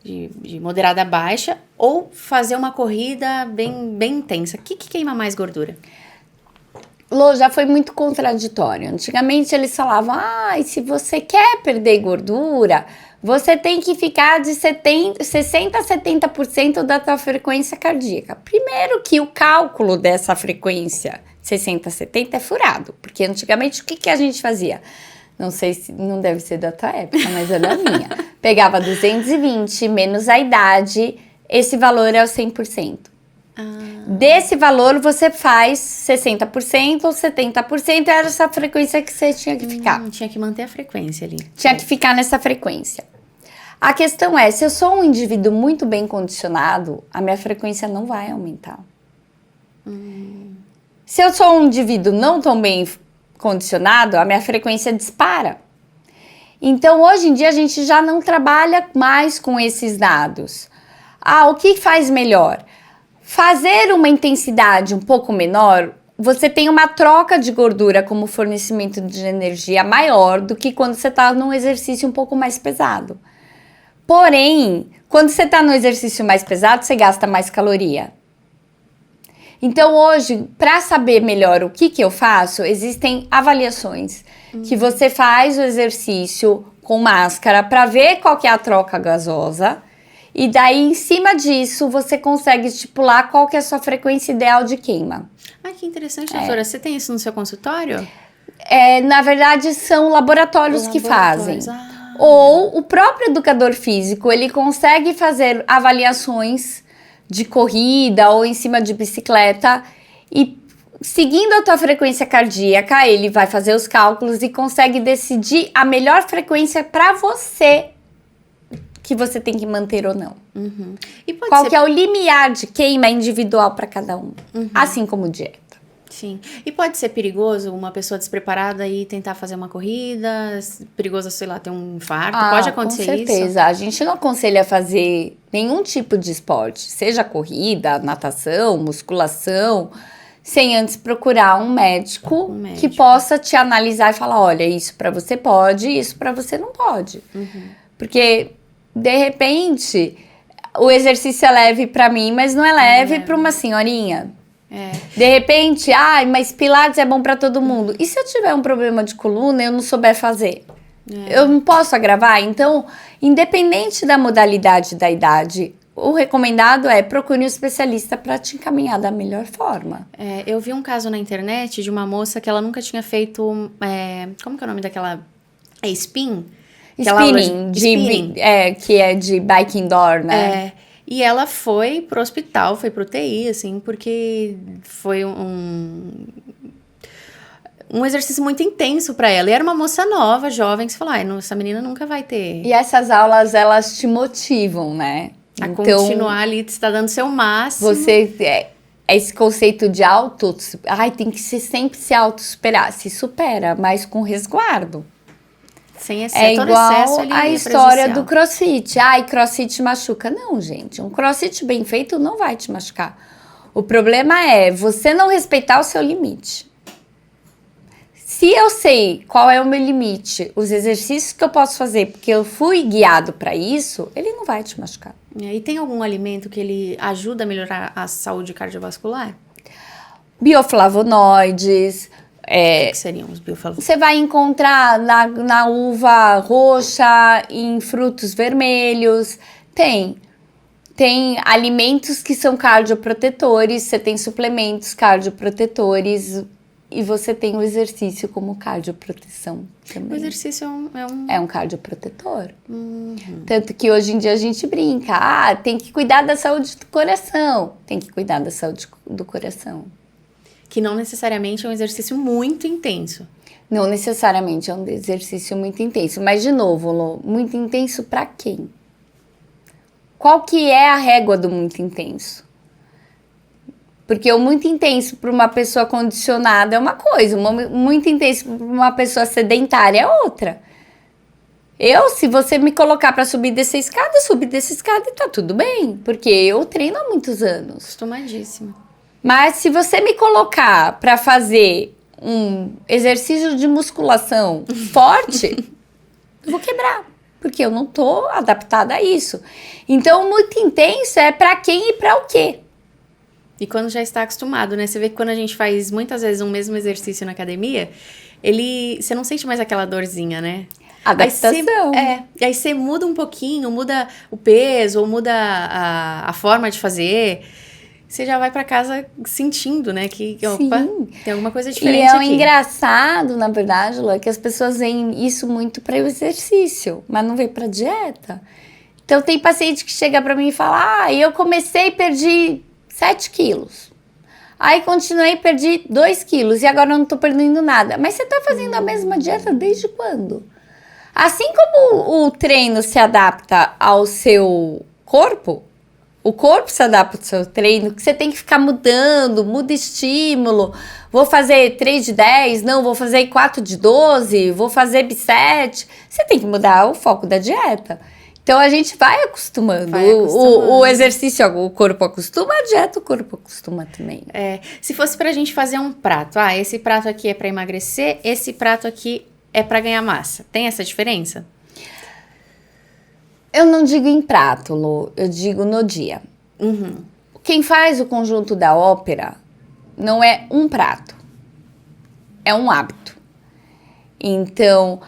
de moderada a baixa ou fazer uma corrida bem intensa? O que queima mais gordura? Lô, já foi muito contraditório. Antigamente eles falavam, se você quer perder gordura, você tem que ficar de 60% a 70% da tua frequência cardíaca. Primeiro que o cálculo dessa frequência 60 a 70 é furado, porque antigamente o que a gente fazia? Não sei se, não deve ser da tua época, mas é da minha. Pegava 220 menos a idade, esse valor é o 100%. Desse valor você faz 60% ou 70%, era essa frequência que você tinha que ficar. Tinha que manter a frequência ali. Tinha que ficar nessa frequência. A questão é, se eu sou um indivíduo muito bem condicionado, a minha frequência não vai aumentar. Se eu sou um indivíduo não tão bem condicionado, a minha frequência dispara. Então, hoje em dia, a gente já não trabalha mais com esses dados. O que faz melhor? Fazer uma intensidade um pouco menor, você tem uma troca de gordura como fornecimento de energia maior do que quando você está num exercício um pouco mais pesado. Porém, quando você está num exercício mais pesado, você gasta mais caloria. Então, hoje, para saber melhor o que eu faço, existem avaliações que você faz o exercício com máscara para ver qual que é a troca gasosa. E daí, em cima disso, você consegue estipular qual que é a sua frequência ideal de queima. Que interessante, doutora. Você tem isso no seu consultório? Na verdade, são laboratórios que fazem. Ou o próprio educador físico, ele consegue fazer avaliações de corrida ou em cima de bicicleta e seguindo a tua frequência cardíaca, ele vai fazer os cálculos e consegue decidir a melhor frequência para você que você tem que manter ou não. Uhum. E qual que é o limiar de queima individual para cada um, assim como dieta. Sim. E pode ser perigoso uma pessoa despreparada e tentar fazer uma corrida, perigoso, sei lá, ter um infarto, pode acontecer isso? Com certeza. A gente não aconselha fazer nenhum tipo de esporte, seja corrida, natação, musculação, sem antes procurar um médico que possa te analisar e falar, olha, isso para você pode, isso para você não pode. Porque, de repente, o exercício é leve para mim, mas não é leve para uma senhorinha. De repente, mas Pilates é bom para todo mundo. E se eu tiver um problema de coluna e eu não souber fazer? Eu não posso agravar? Então, independente da modalidade da idade, o recomendado é procure um especialista para te encaminhar da melhor forma. Eu vi um caso na internet de uma moça que ela nunca tinha feito... como que é o nome daquela... spin? Spinning, que é de bike indoor, né? E ela foi pro hospital, foi pro UTI, assim, porque foi um exercício muito intenso para ela. E era uma moça nova, jovem, que você falou, essa menina nunca vai ter... E essas aulas, elas te motivam, né? A continuar ali, você tá dando seu máximo. Você... esse conceito de tem que sempre se auto-superar. Se supera, mas com resguardo. Sem excesso, igual a história do crossfit. Crossfit machuca. Não, gente. Um crossfit bem feito não vai te machucar. O problema é você não respeitar o seu limite. Se eu sei qual é o meu limite, os exercícios que eu posso fazer, porque eu fui guiado para isso, ele não vai te machucar. E tem algum alimento que ele ajuda a melhorar a saúde cardiovascular? Bioflavonoides. O que seriam os bioflavonoides? Você vai encontrar na uva roxa, em frutos vermelhos. Tem alimentos que são cardioprotetores, você tem suplementos cardioprotetores e você tem o exercício como cardioproteção também. O exercício é um cardioprotetor. Tanto que hoje em dia a gente brinca, tem que cuidar da saúde do coração. Tem que cuidar da saúde do coração. Que não necessariamente é um exercício muito intenso. Não necessariamente é um exercício muito intenso. Mas, de novo, Lô, muito intenso para quem? Qual que é a régua do muito intenso? Porque o muito intenso para uma pessoa condicionada é uma coisa, muito intenso para uma pessoa sedentária é outra. Se você me colocar para subir dessa escada e tá tudo bem, porque eu treino há muitos anos. Acostumadíssima. Mas se você me colocar para fazer um exercício de musculação forte, eu vou quebrar, porque eu não tô adaptada a isso. Então, muito intenso é para quem e para o quê? E quando já está acostumado, né? Você vê que quando a gente faz muitas vezes um mesmo exercício na academia, você não sente mais aquela dorzinha, né? Adaptação. E aí você muda um pouquinho, muda o peso, ou muda a forma de fazer. Você já vai pra casa sentindo, né? Que opa, tem alguma coisa diferente aqui. E engraçado, na verdade, Lu, é que as pessoas veem isso muito para o exercício, mas não vem pra dieta. Então, tem paciente que chega pra mim e fala, eu comecei e perdi 7 quilos. Aí, continuei e perdi 2 quilos e agora eu não tô perdendo nada. Mas você tá fazendo a mesma dieta desde quando? Assim como o treino se adapta ao seu corpo, o corpo se adapta ao seu treino, que você tem que ficar mudando, muda estímulo. Vou fazer 3 de 10, não, vou fazer 4 de 12, vou fazer B7. Você tem que mudar o foco da dieta. Então, a gente vai acostumando. O exercício, o corpo acostuma, a dieta, o corpo acostuma também. Se fosse pra gente fazer um prato, esse prato aqui é pra emagrecer, esse prato aqui é pra ganhar massa. Tem essa diferença? Eu não digo em prato, Lu, eu digo no dia. Quem faz o conjunto da ópera não é um prato, é um hábito. Então,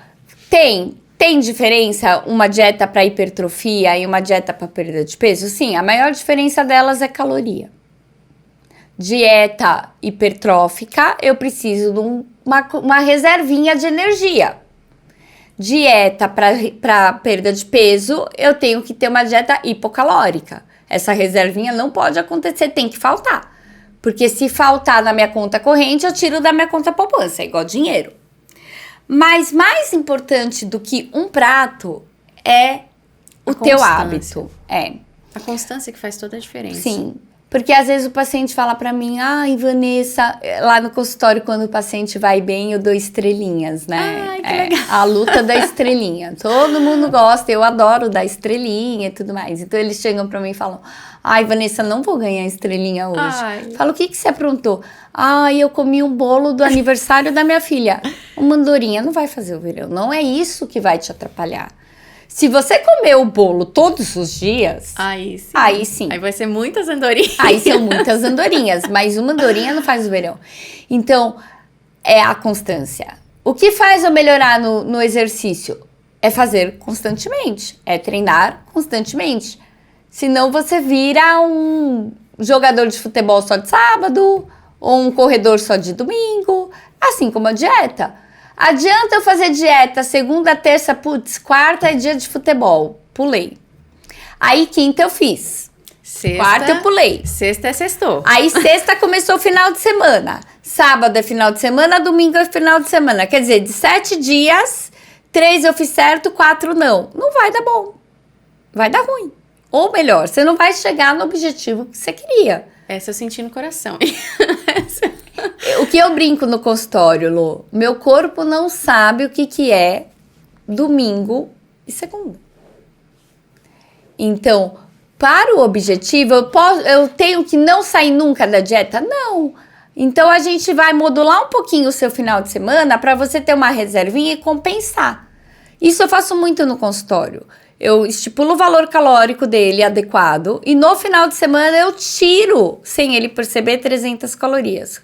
tem diferença uma dieta para hipertrofia e uma dieta para perda de peso? Sim, a maior diferença delas é caloria. Dieta hipertrófica, eu preciso de uma reservinha de energia. Dieta para perda de peso, eu tenho que ter uma dieta hipocalórica. Essa reservinha não pode acontecer, tem que faltar. Porque se faltar na minha conta corrente, eu tiro da minha conta poupança, é igual dinheiro. Mas mais importante do que um prato é o teu hábito. É. A constância que faz toda a diferença. Sim. Porque às vezes o paciente fala pra mim, ai, Vanessa, lá no consultório, quando o paciente vai bem, eu dou estrelinhas, né? Ai, que legal. A luta da estrelinha. Todo mundo gosta, eu adoro dar estrelinha e tudo mais. Então eles chegam pra mim e falam, ai, Vanessa, não vou ganhar estrelinha hoje. Ai. Falo, o que você aprontou? Ai, eu comi um bolo do aniversário da minha filha. Uma andorinha não vai fazer o verão, não é isso que vai te atrapalhar. Se você comer o bolo todos os dias, aí sim. Aí vai ser muitas andorinhas. Aí são muitas andorinhas, mas uma andorinha não faz o verão. Então, é a constância. O que faz eu melhorar no exercício? É fazer constantemente, é treinar constantemente. Senão você vira um jogador de futebol só de sábado, ou um corredor só de domingo, assim como a dieta. Adianta eu fazer dieta segunda, terça, quarta é dia de futebol. Pulei. Aí quinta eu fiz. Sexta, quarta eu pulei. Sexta é sextou. Aí sexta começou o final de semana. Sábado é final de semana, domingo é final de semana. Quer dizer, de 7 dias, 3 eu fiz certo, 4 não. Não vai dar bom. Vai dar ruim. Ou melhor, você não vai chegar no objetivo que você queria. Essa eu senti no coração. O que eu brinco no consultório, Lu, meu corpo não sabe o que é domingo e segunda. Então, para o objetivo, eu tenho que não sair nunca da dieta? Não. Então, a gente vai modular um pouquinho o seu final de semana para você ter uma reservinha e compensar. Isso eu faço muito no consultório. Eu estipulo o valor calórico dele adequado e no final de semana eu tiro, sem ele perceber, 300 calorias.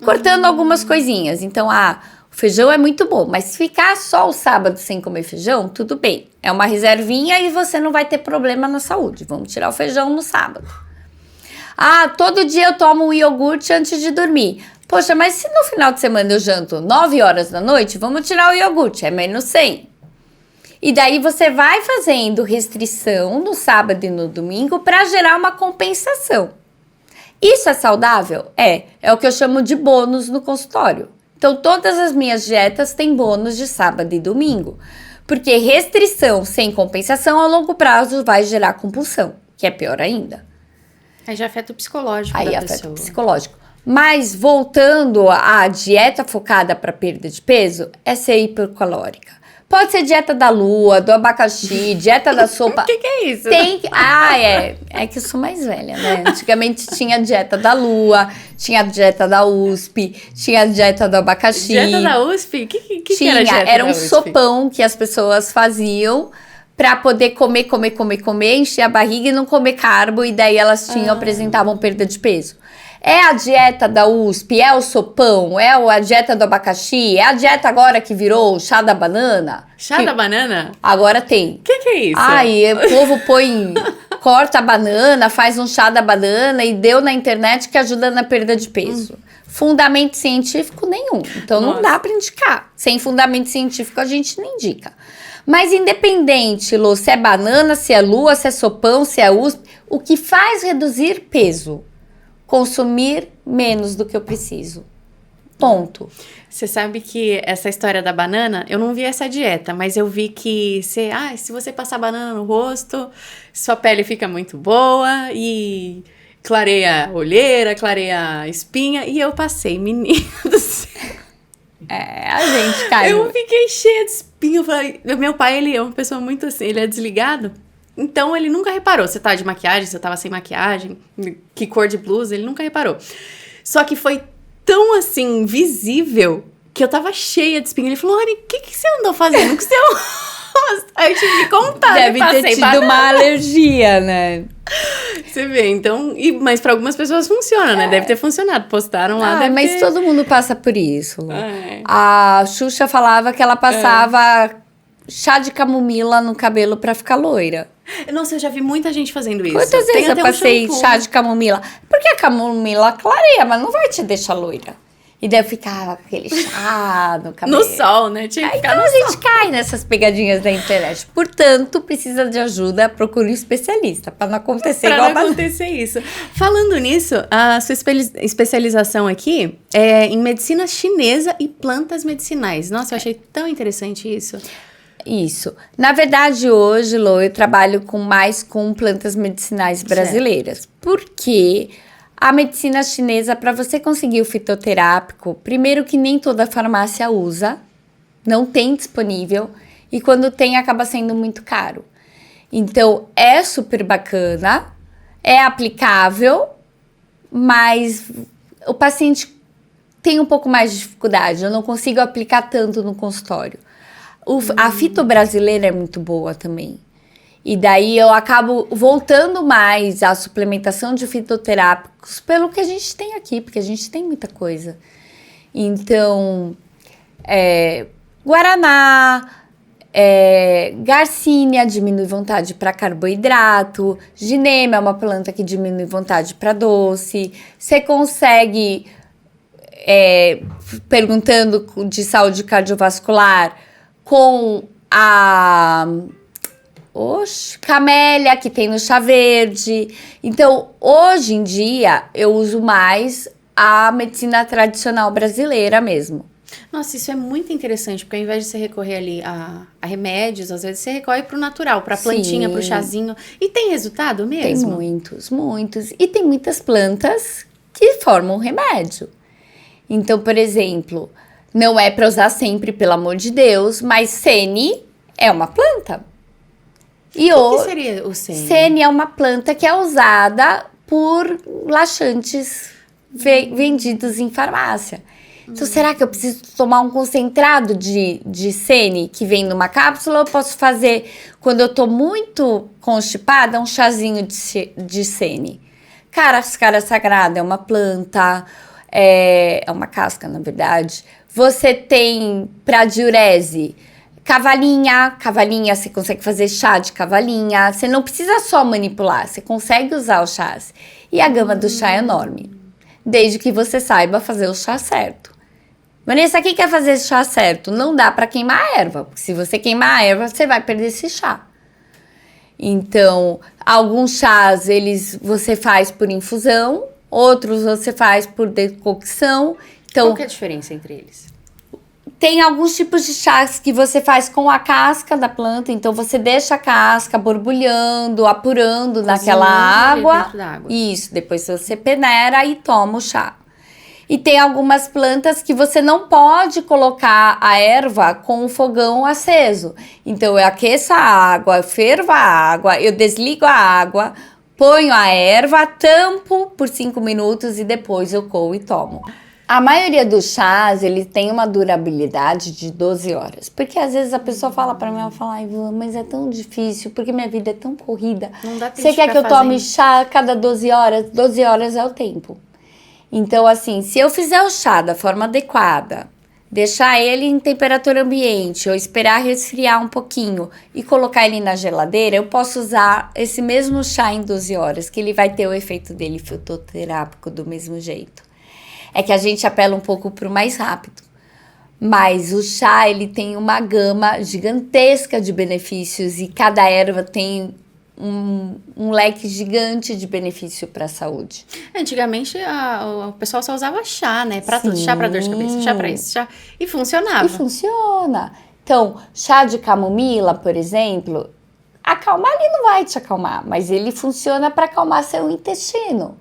Cortando algumas coisinhas. Então, o feijão é muito bom, mas se ficar só o sábado sem comer feijão, tudo bem. É uma reservinha e você não vai ter problema na saúde. Vamos tirar o feijão no sábado. Todo dia eu tomo um iogurte antes de dormir. Poxa, mas se no final de semana eu janto 9 horas da noite, vamos tirar o iogurte, é menos 100. E daí você vai fazendo restrição no sábado e no domingo para gerar uma compensação. Isso é saudável? É o que eu chamo de bônus no consultório. Então, todas as minhas dietas têm bônus de sábado e domingo. Porque restrição sem compensação a longo prazo vai gerar compulsão, que é pior ainda. Aí já afeta o psicológico da pessoa. Aí afeta o psicológico. Mas, voltando à dieta focada para perda de peso, é ser hipercalórica. Pode ser dieta da lua, do abacaxi, dieta da sopa. O que é isso? É que eu sou mais velha, né? Antigamente tinha dieta da lua, tinha dieta da USP, tinha dieta do abacaxi. Dieta da USP? Que era a dieta era um da USP? sopão que as pessoas faziam para poder comer, encher a barriga e não comer carbo. E daí elas apresentavam perda de peso. É a dieta da USP, é o sopão, é a dieta do abacaxi, é a dieta agora que virou o chá da banana. Chá da banana? Agora tem. O que é isso? O povo corta a banana, faz um chá da banana e deu na internet que ajuda na perda de peso. Fundamento científico nenhum, então não dá para indicar. Sem fundamento científico a gente não indica. Mas independente, Lu, se é banana, se é lua, se é sopão, se é USP, o que faz reduzir peso? Consumir menos do que eu preciso. Ponto. Você sabe que essa história da banana, eu não vi essa dieta, mas eu vi que se você passar banana no rosto, sua pele fica muito boa e clareia a olheira, clareia a espinha. E eu passei, menino do céu. A gente caiu. Eu fiquei cheia de espinha. Eu falei, meu pai, ele é uma pessoa muito assim, ele é desligado. Então, ele nunca reparou se eu tava de maquiagem, se eu tava sem maquiagem, que cor de blusa, ele nunca reparou. Só que foi tão, assim, visível que eu tava cheia de espinha. Ele falou, Rony, o que você andou fazendo com o seu rosto? Aí eu tive que contar, Deve ter tido uma alergia, né? Você vê, então... Mas pra algumas pessoas funciona, né? Deve ter funcionado. Postaram lá, mas todo mundo passa por isso. A Xuxa falava que ela passava chá de camomila no cabelo pra ficar loira. Nossa, eu já vi muita gente fazendo isso. Quantas vezes eu passei chá de camomila? Porque a camomila clareia, mas não vai te deixar loira. E daí eu ficava com aquele chá no cabelo. No sol, né? Tinha que ficar então no a gente cai nessas pegadinhas da internet. Portanto, precisa de ajuda, procure um especialista, para não acontecer pra igual não acontecer isso. Falando nisso, a sua especialização aqui é em medicina chinesa e plantas medicinais. Nossa, eu achei tão interessante isso. Isso. Na verdade, hoje, Lô, eu trabalho mais com plantas medicinais brasileiras. Porque a medicina chinesa, para você conseguir o fitoterápico, primeiro que nem toda farmácia usa, não tem disponível, e quando tem, acaba sendo muito caro. Então, é super bacana, é aplicável, mas o paciente tem um pouco mais de dificuldade. Eu não consigo aplicar tanto no consultório. A fito brasileira é muito boa também. E daí eu acabo voltando mais à suplementação de fitoterápicos pelo que a gente tem aqui, porque a gente tem muita coisa. Então, guaraná, garcínia diminui vontade para carboidrato, ginema é uma planta que diminui vontade para doce. Você consegue, perguntando de saúde cardiovascular, com a camélia que tem no chá verde. Então, hoje em dia, eu uso mais a medicina tradicional brasileira mesmo. Nossa, isso é muito interessante, porque ao invés de você recorrer ali a remédios, às vezes você recorre pro natural, pra plantinha, pro chazinho. E tem resultado mesmo? Tem muitos. E tem muitas plantas que formam remédio. Então, por exemplo, não é para usar sempre, pelo amor de Deus, mas sene é uma planta. O que seria o sene? Sene é uma planta que é usada por laxantes vendidos em farmácia. Então, será que eu preciso tomar um concentrado de sene que vem numa cápsula? Ou eu posso fazer, quando eu tô muito constipada, um chazinho de sene? Cascara sagrada é uma planta, é uma casca, na verdade. Você tem para diurese, cavalinha, você consegue fazer chá de cavalinha. Você não precisa só manipular, você consegue usar os chás. E a gama do chá é enorme, desde que você saiba fazer o chá certo. Vanessa, quem quer fazer esse chá certo? Não dá para queimar a erva, porque se você queimar a erva, você vai perder esse chá. Então, alguns chás você faz por infusão, outros você faz por decocção. Então, qual que é a diferença entre eles? Tem alguns tipos de chás que você faz com a casca da planta, então você deixa a casca borbulhando, apurando naquela água. Dentro da água. Isso, depois você peneira e toma o chá. E tem algumas plantas que você não pode colocar a erva com o fogão aceso. Então eu aqueço a água, eu fervo a água, eu desligo a água, ponho a erva, tampo por 5 minutos e depois eu coo e tomo. A maioria dos chás, ele tem uma durabilidade de 12 horas. Porque às vezes a pessoa fala pra mim, ela fala, ai, Ivan, mas é tão difícil, porque minha vida é tão corrida. Não dá tempo. Você quer que eu tome chá a cada 12 horas? 12 horas é o tempo. Então, assim, se eu fizer o chá da forma adequada, deixar ele em temperatura ambiente, ou esperar resfriar um pouquinho e colocar ele na geladeira, eu posso usar esse mesmo chá em 12 horas, que ele vai ter o efeito dele fitoterápico do mesmo jeito. É que a gente apela um pouco pro mais rápido. Mas o chá, ele tem uma gama gigantesca de benefícios e cada erva tem um leque gigante de benefício para a saúde. Antigamente, o pessoal só usava chá, né? Pra tudo, chá pra dor de cabeça, chá pra isso, chá... E funcionava. E funciona. Então, chá de camomila, por exemplo, acalmar ele não vai te acalmar, mas ele funciona para acalmar seu intestino.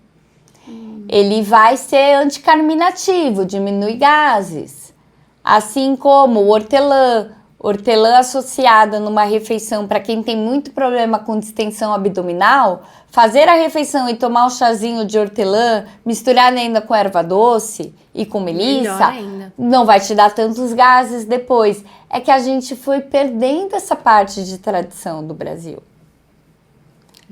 Ele vai ser anticarminativo, diminui gases. Assim como o hortelã associada numa refeição para quem tem muito problema com distensão abdominal, fazer a refeição e tomar um chazinho de hortelã, misturado ainda com erva doce e com melissa, não vai te dar tantos gases depois. É que a gente foi perdendo essa parte de tradição do Brasil.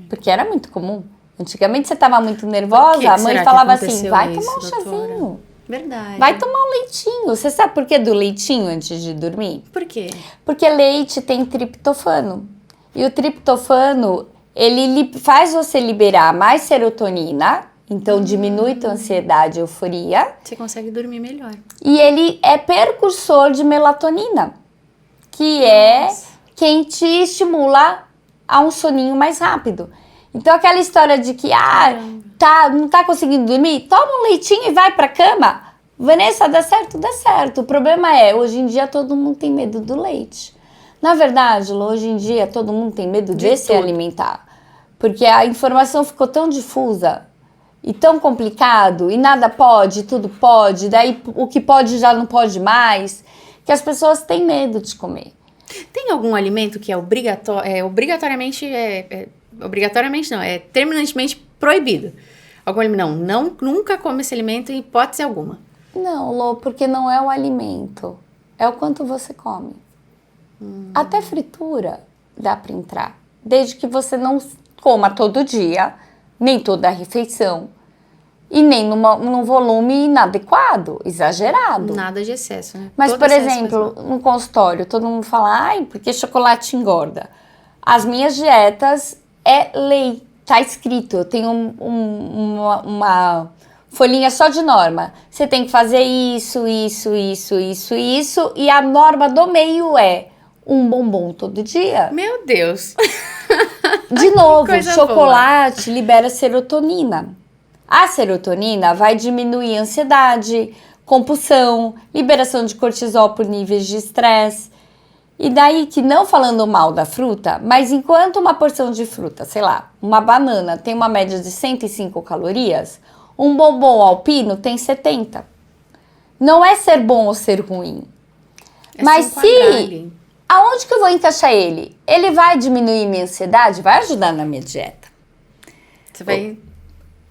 Porque era muito comum. Antigamente você estava muito nervosa, a mãe falava assim, vai tomar um chazinho. Verdade. Vai tomar um leitinho. Você sabe por que do leitinho antes de dormir? Por quê? Porque leite tem triptofano. E o triptofano, ele faz você liberar mais serotonina Então, diminui tua ansiedade e euforia. Você consegue dormir melhor. E ele é precursor de melatonina, que é quem te estimula a um soninho mais rápido. Então, aquela história de que, não tá conseguindo dormir, toma um leitinho e vai pra cama. Vanessa, dá certo? Dá certo. O problema é, hoje em dia todo mundo tem medo do leite. Na verdade, hoje em dia todo mundo tem medo de se alimentar. Porque a informação ficou tão difusa e tão complicado, e nada pode, tudo pode, daí o que pode já não pode mais, que as pessoas têm medo de comer. Tem algum alimento que é obrigatoriamente não, é terminantemente proibido? Algum alimento? Não, nunca come esse alimento em hipótese alguma. Não, Lô, porque não é o alimento, é o quanto você come. Até fritura dá para entrar, desde que você não coma todo dia, nem toda a refeição, e nem num volume inadequado, exagerado. Nada de excesso, né? Mas, Todo por excesso exemplo, no consultório, todo mundo fala, porque chocolate engorda. As minhas dietas é lei, tá escrito, eu tenho uma folhinha só de norma. Você tem que fazer isso, e a norma do meio é um bombom todo dia. Meu Deus! De novo, chocolate libera serotonina. A serotonina vai diminuir a ansiedade, compulsão, liberação de cortisol por níveis de estresse. E daí que, não falando mal da fruta, mas enquanto uma porção de fruta, sei lá, uma banana tem uma média de 105 calorias, um bombom alpino tem 70. Não é ser bom ou ser ruim. Mas aonde que eu vou encaixar ele? Ele vai diminuir minha ansiedade? Vai ajudar na minha dieta?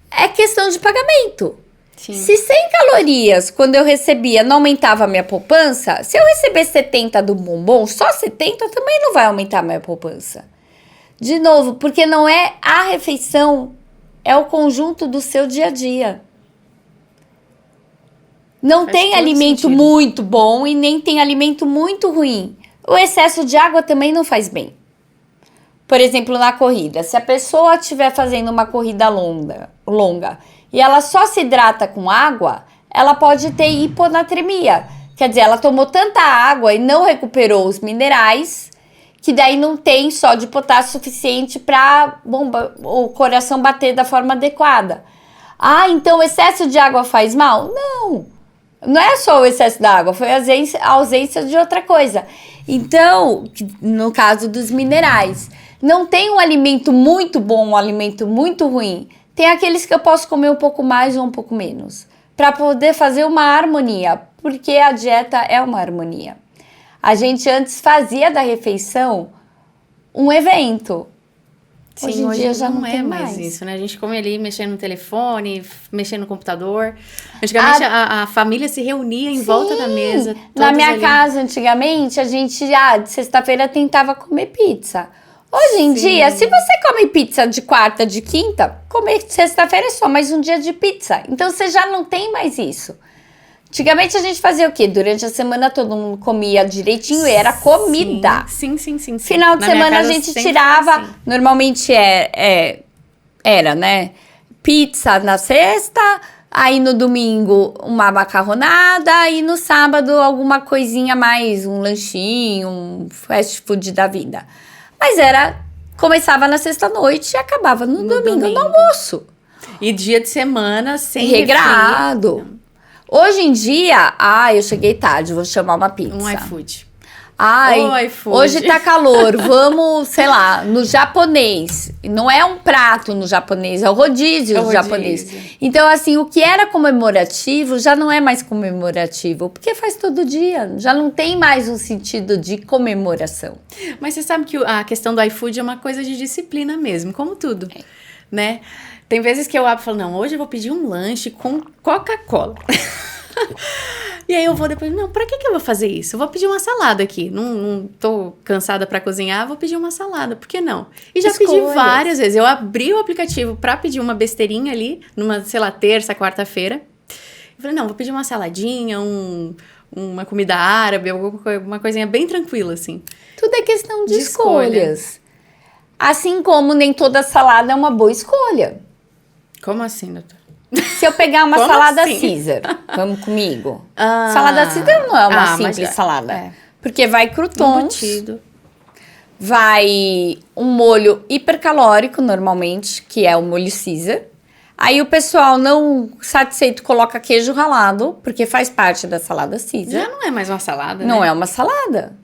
É questão de pagamento. Sim. Se 100 calorias, quando eu recebia, não aumentava a minha poupança, se eu receber 70 do bombom, só 70 também não vai aumentar a minha poupança. De novo, porque não é a refeição, é o conjunto do seu dia a dia. Não tem alimento muito bom e nem tem alimento muito ruim. O excesso de água também não faz bem. Por exemplo, na corrida, se a pessoa estiver fazendo uma corrida longa e ela só se hidrata com água, ela pode ter hiponatremia. Quer dizer, ela tomou tanta água e não recuperou os minerais, que daí não tem sódio e potássio suficiente para o coração bater da forma adequada. Então o excesso de água faz mal? Não é só o excesso da água, foi a ausência de outra coisa. Então, no caso dos minerais, não tem um alimento muito bom, um alimento muito ruim. Tem aqueles que eu posso comer um pouco mais ou um pouco menos, para poder fazer uma harmonia, porque a dieta é uma harmonia. A gente antes fazia da refeição um evento. Sim, hoje em dia já não é mais isso, né? A gente come ali mexendo no telefone, mexendo no computador. Antigamente a família se reunia em volta da mesa. Na minha casa, antigamente, a gente de sexta-feira tentava comer pizza. Hoje em dia, se você come pizza de quarta, de quinta, comer sexta-feira é só mais um dia de pizza. Então, você já não tem mais isso. Antigamente, a gente fazia o quê? Durante a semana, todo mundo comia direitinho e era comida. Sim. Final de semana, a gente tirava... Normalmente, era, né? Pizza na sexta, aí no domingo, uma macarronada, e no sábado, alguma coisinha mais, um lanchinho, um fast food da vida. Mas começava na sexta-noite e acabava no domingo, no almoço. E dia de semana, sem regrado. Hoje em dia, eu cheguei tarde, vou chamar uma pizza. Um iFood. iFood. Hoje tá calor, vamos, sei lá, no japonês. Não é um prato no japonês, é o rodízio japonês. Então, assim, o que era comemorativo já não é mais comemorativo, porque faz todo dia, já não tem mais um sentido de comemoração. Mas você sabe que a questão do iFood é uma coisa de disciplina mesmo, como tudo, né? Tem vezes que eu abro e falo, não, hoje eu vou pedir um lanche com Coca-Cola. E aí eu vou depois, não, pra que eu vou fazer isso? Eu vou pedir uma salada aqui. Não tô cansada pra cozinhar, vou pedir uma salada. Por que não? E já pedi várias vezes. Eu abri o aplicativo pra pedir uma besteirinha ali, numa, sei lá, terça, quarta-feira. Eu falei, não, vou pedir uma saladinha, uma comida árabe, alguma coisinha bem tranquila, assim. Tudo é questão de escolhas. Assim como nem toda salada é uma boa escolha. Como assim, doutor? Se eu pegar uma Como salada assim? Caesar, vamos comigo. Salada Caesar não é uma simples salada. É. Porque vai croutons, Embutido. vai um molho hipercalórico, normalmente, que é o molho Caesar. Aí o pessoal não satisfeito coloca queijo ralado, porque faz parte da salada Caesar. Já não é mais uma salada, Não né? é uma salada.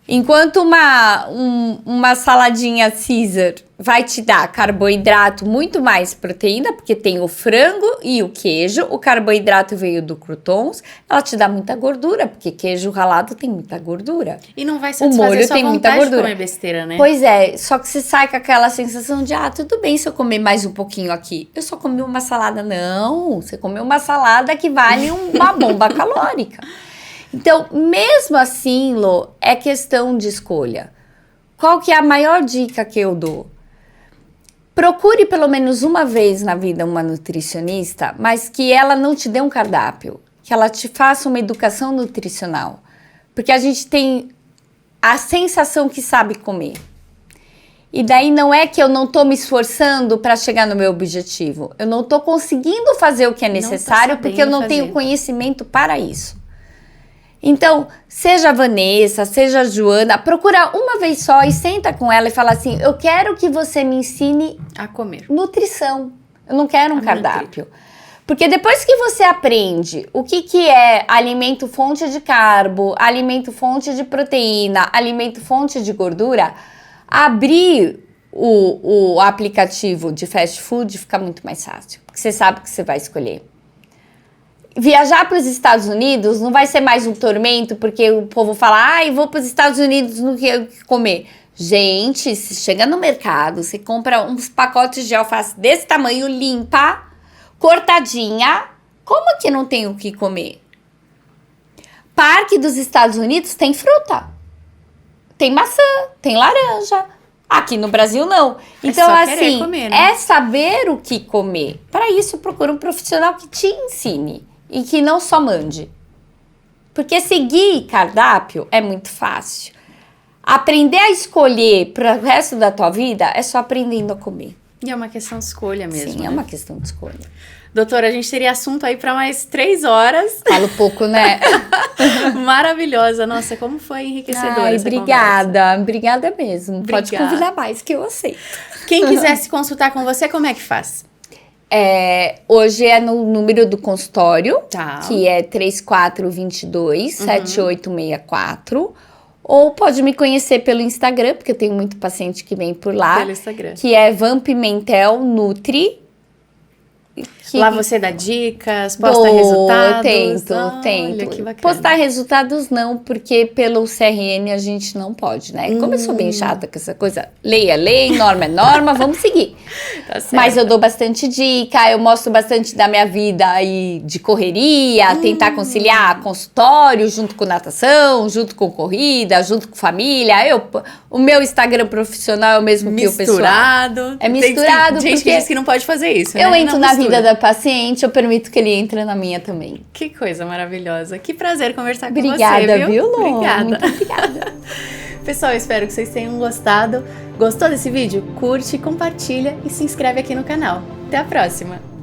Enquanto uma saladinha Caesar vai te dar carboidrato, muito mais proteína, porque tem o frango e o queijo, o carboidrato veio do croutons, ela te dá muita gordura, porque queijo ralado tem muita gordura. E não vai O satisfazer molho sua tem muita vontade de gordura. comer besteira, né? Pois é, só que você sai com aquela sensação de, tudo bem se eu comer mais um pouquinho aqui. Eu só comi uma salada. Não, você comeu uma salada que vale uma bomba calórica. Então, mesmo assim, Lô, é questão de escolha. Qual que é a maior dica que eu dou? Procure pelo menos uma vez na vida uma nutricionista, mas que ela não te dê um cardápio, que ela te faça uma educação nutricional. Porque a gente tem a sensação que sabe comer. E daí não é que eu não estou me esforçando para chegar no meu objetivo. Eu não estou conseguindo fazer o que é necessário porque eu não tenho conhecimento para isso. Então, seja a Vanessa, seja a Joana, procura uma vez só e senta com ela e fala assim, eu quero que você me ensine a comer. Nutrição. Eu não quero um cardápio. Porque depois que você aprende o que é alimento fonte de carbo, alimento fonte de proteína, alimento fonte de gordura, abrir o aplicativo de fast food fica muito mais fácil. Porque você sabe o que você vai escolher. Viajar para os Estados Unidos não vai ser mais um tormento, porque o povo fala, vou para os Estados Unidos, não quero comer. Gente, você chega no mercado, você compra uns pacotes de alface desse tamanho, limpa, cortadinha, como que não tem o que comer? Parque dos Estados Unidos tem fruta, tem maçã, tem laranja. Aqui no Brasil, não. Então, assim, comer, né? é saber o que comer. Para isso, procura um profissional que te ensine. E que não só mande. Porque seguir cardápio é muito fácil. Aprender a escolher para o resto da tua vida é só aprendendo a comer. E é uma questão de escolha mesmo. Sim, né? é uma questão de escolha. Doutora, a gente teria assunto aí para mais 3 horas. Falo pouco, né? Maravilhosa. Nossa, como foi enriquecedora essa obrigada. conversa. Obrigada mesmo. Obrigada. Pode convidar mais que eu aceito. Quem quiser se consultar com você, como é que faz? Hoje é no número do consultório, Tá. que é 3422-7864. Ou pode me conhecer pelo Instagram, porque eu tenho muito paciente que vem por lá. Pelo Instagram. Que é Van Pimentel Nutri. Lá você dá dicas, posta resultados. Eu tento. Olha, que bacana. Postar resultados não, porque pelo CRM a gente não pode, né? Como eu sou bem chata com essa coisa, lei é lei, norma é norma, vamos seguir. Tá certo. Mas eu dou bastante dica, eu mostro bastante da minha vida aí de correria, tentar conciliar consultório junto com natação, junto com corrida, junto com família. O meu Instagram profissional é o mesmo que o pessoal. Misturado. É misturado, Tem gente que porque diz que não pode fazer isso, eu né? entro Não na mistura. vida da paciente, eu permito que ele entre na minha também. Que coisa maravilhosa. Que prazer conversar com Obrigada, você, viu, Lô? Obrigada. Muito obrigada. Pessoal, eu espero que vocês tenham gostado. Gostou desse vídeo? Curte, compartilha e se inscreve aqui no canal. Até a próxima!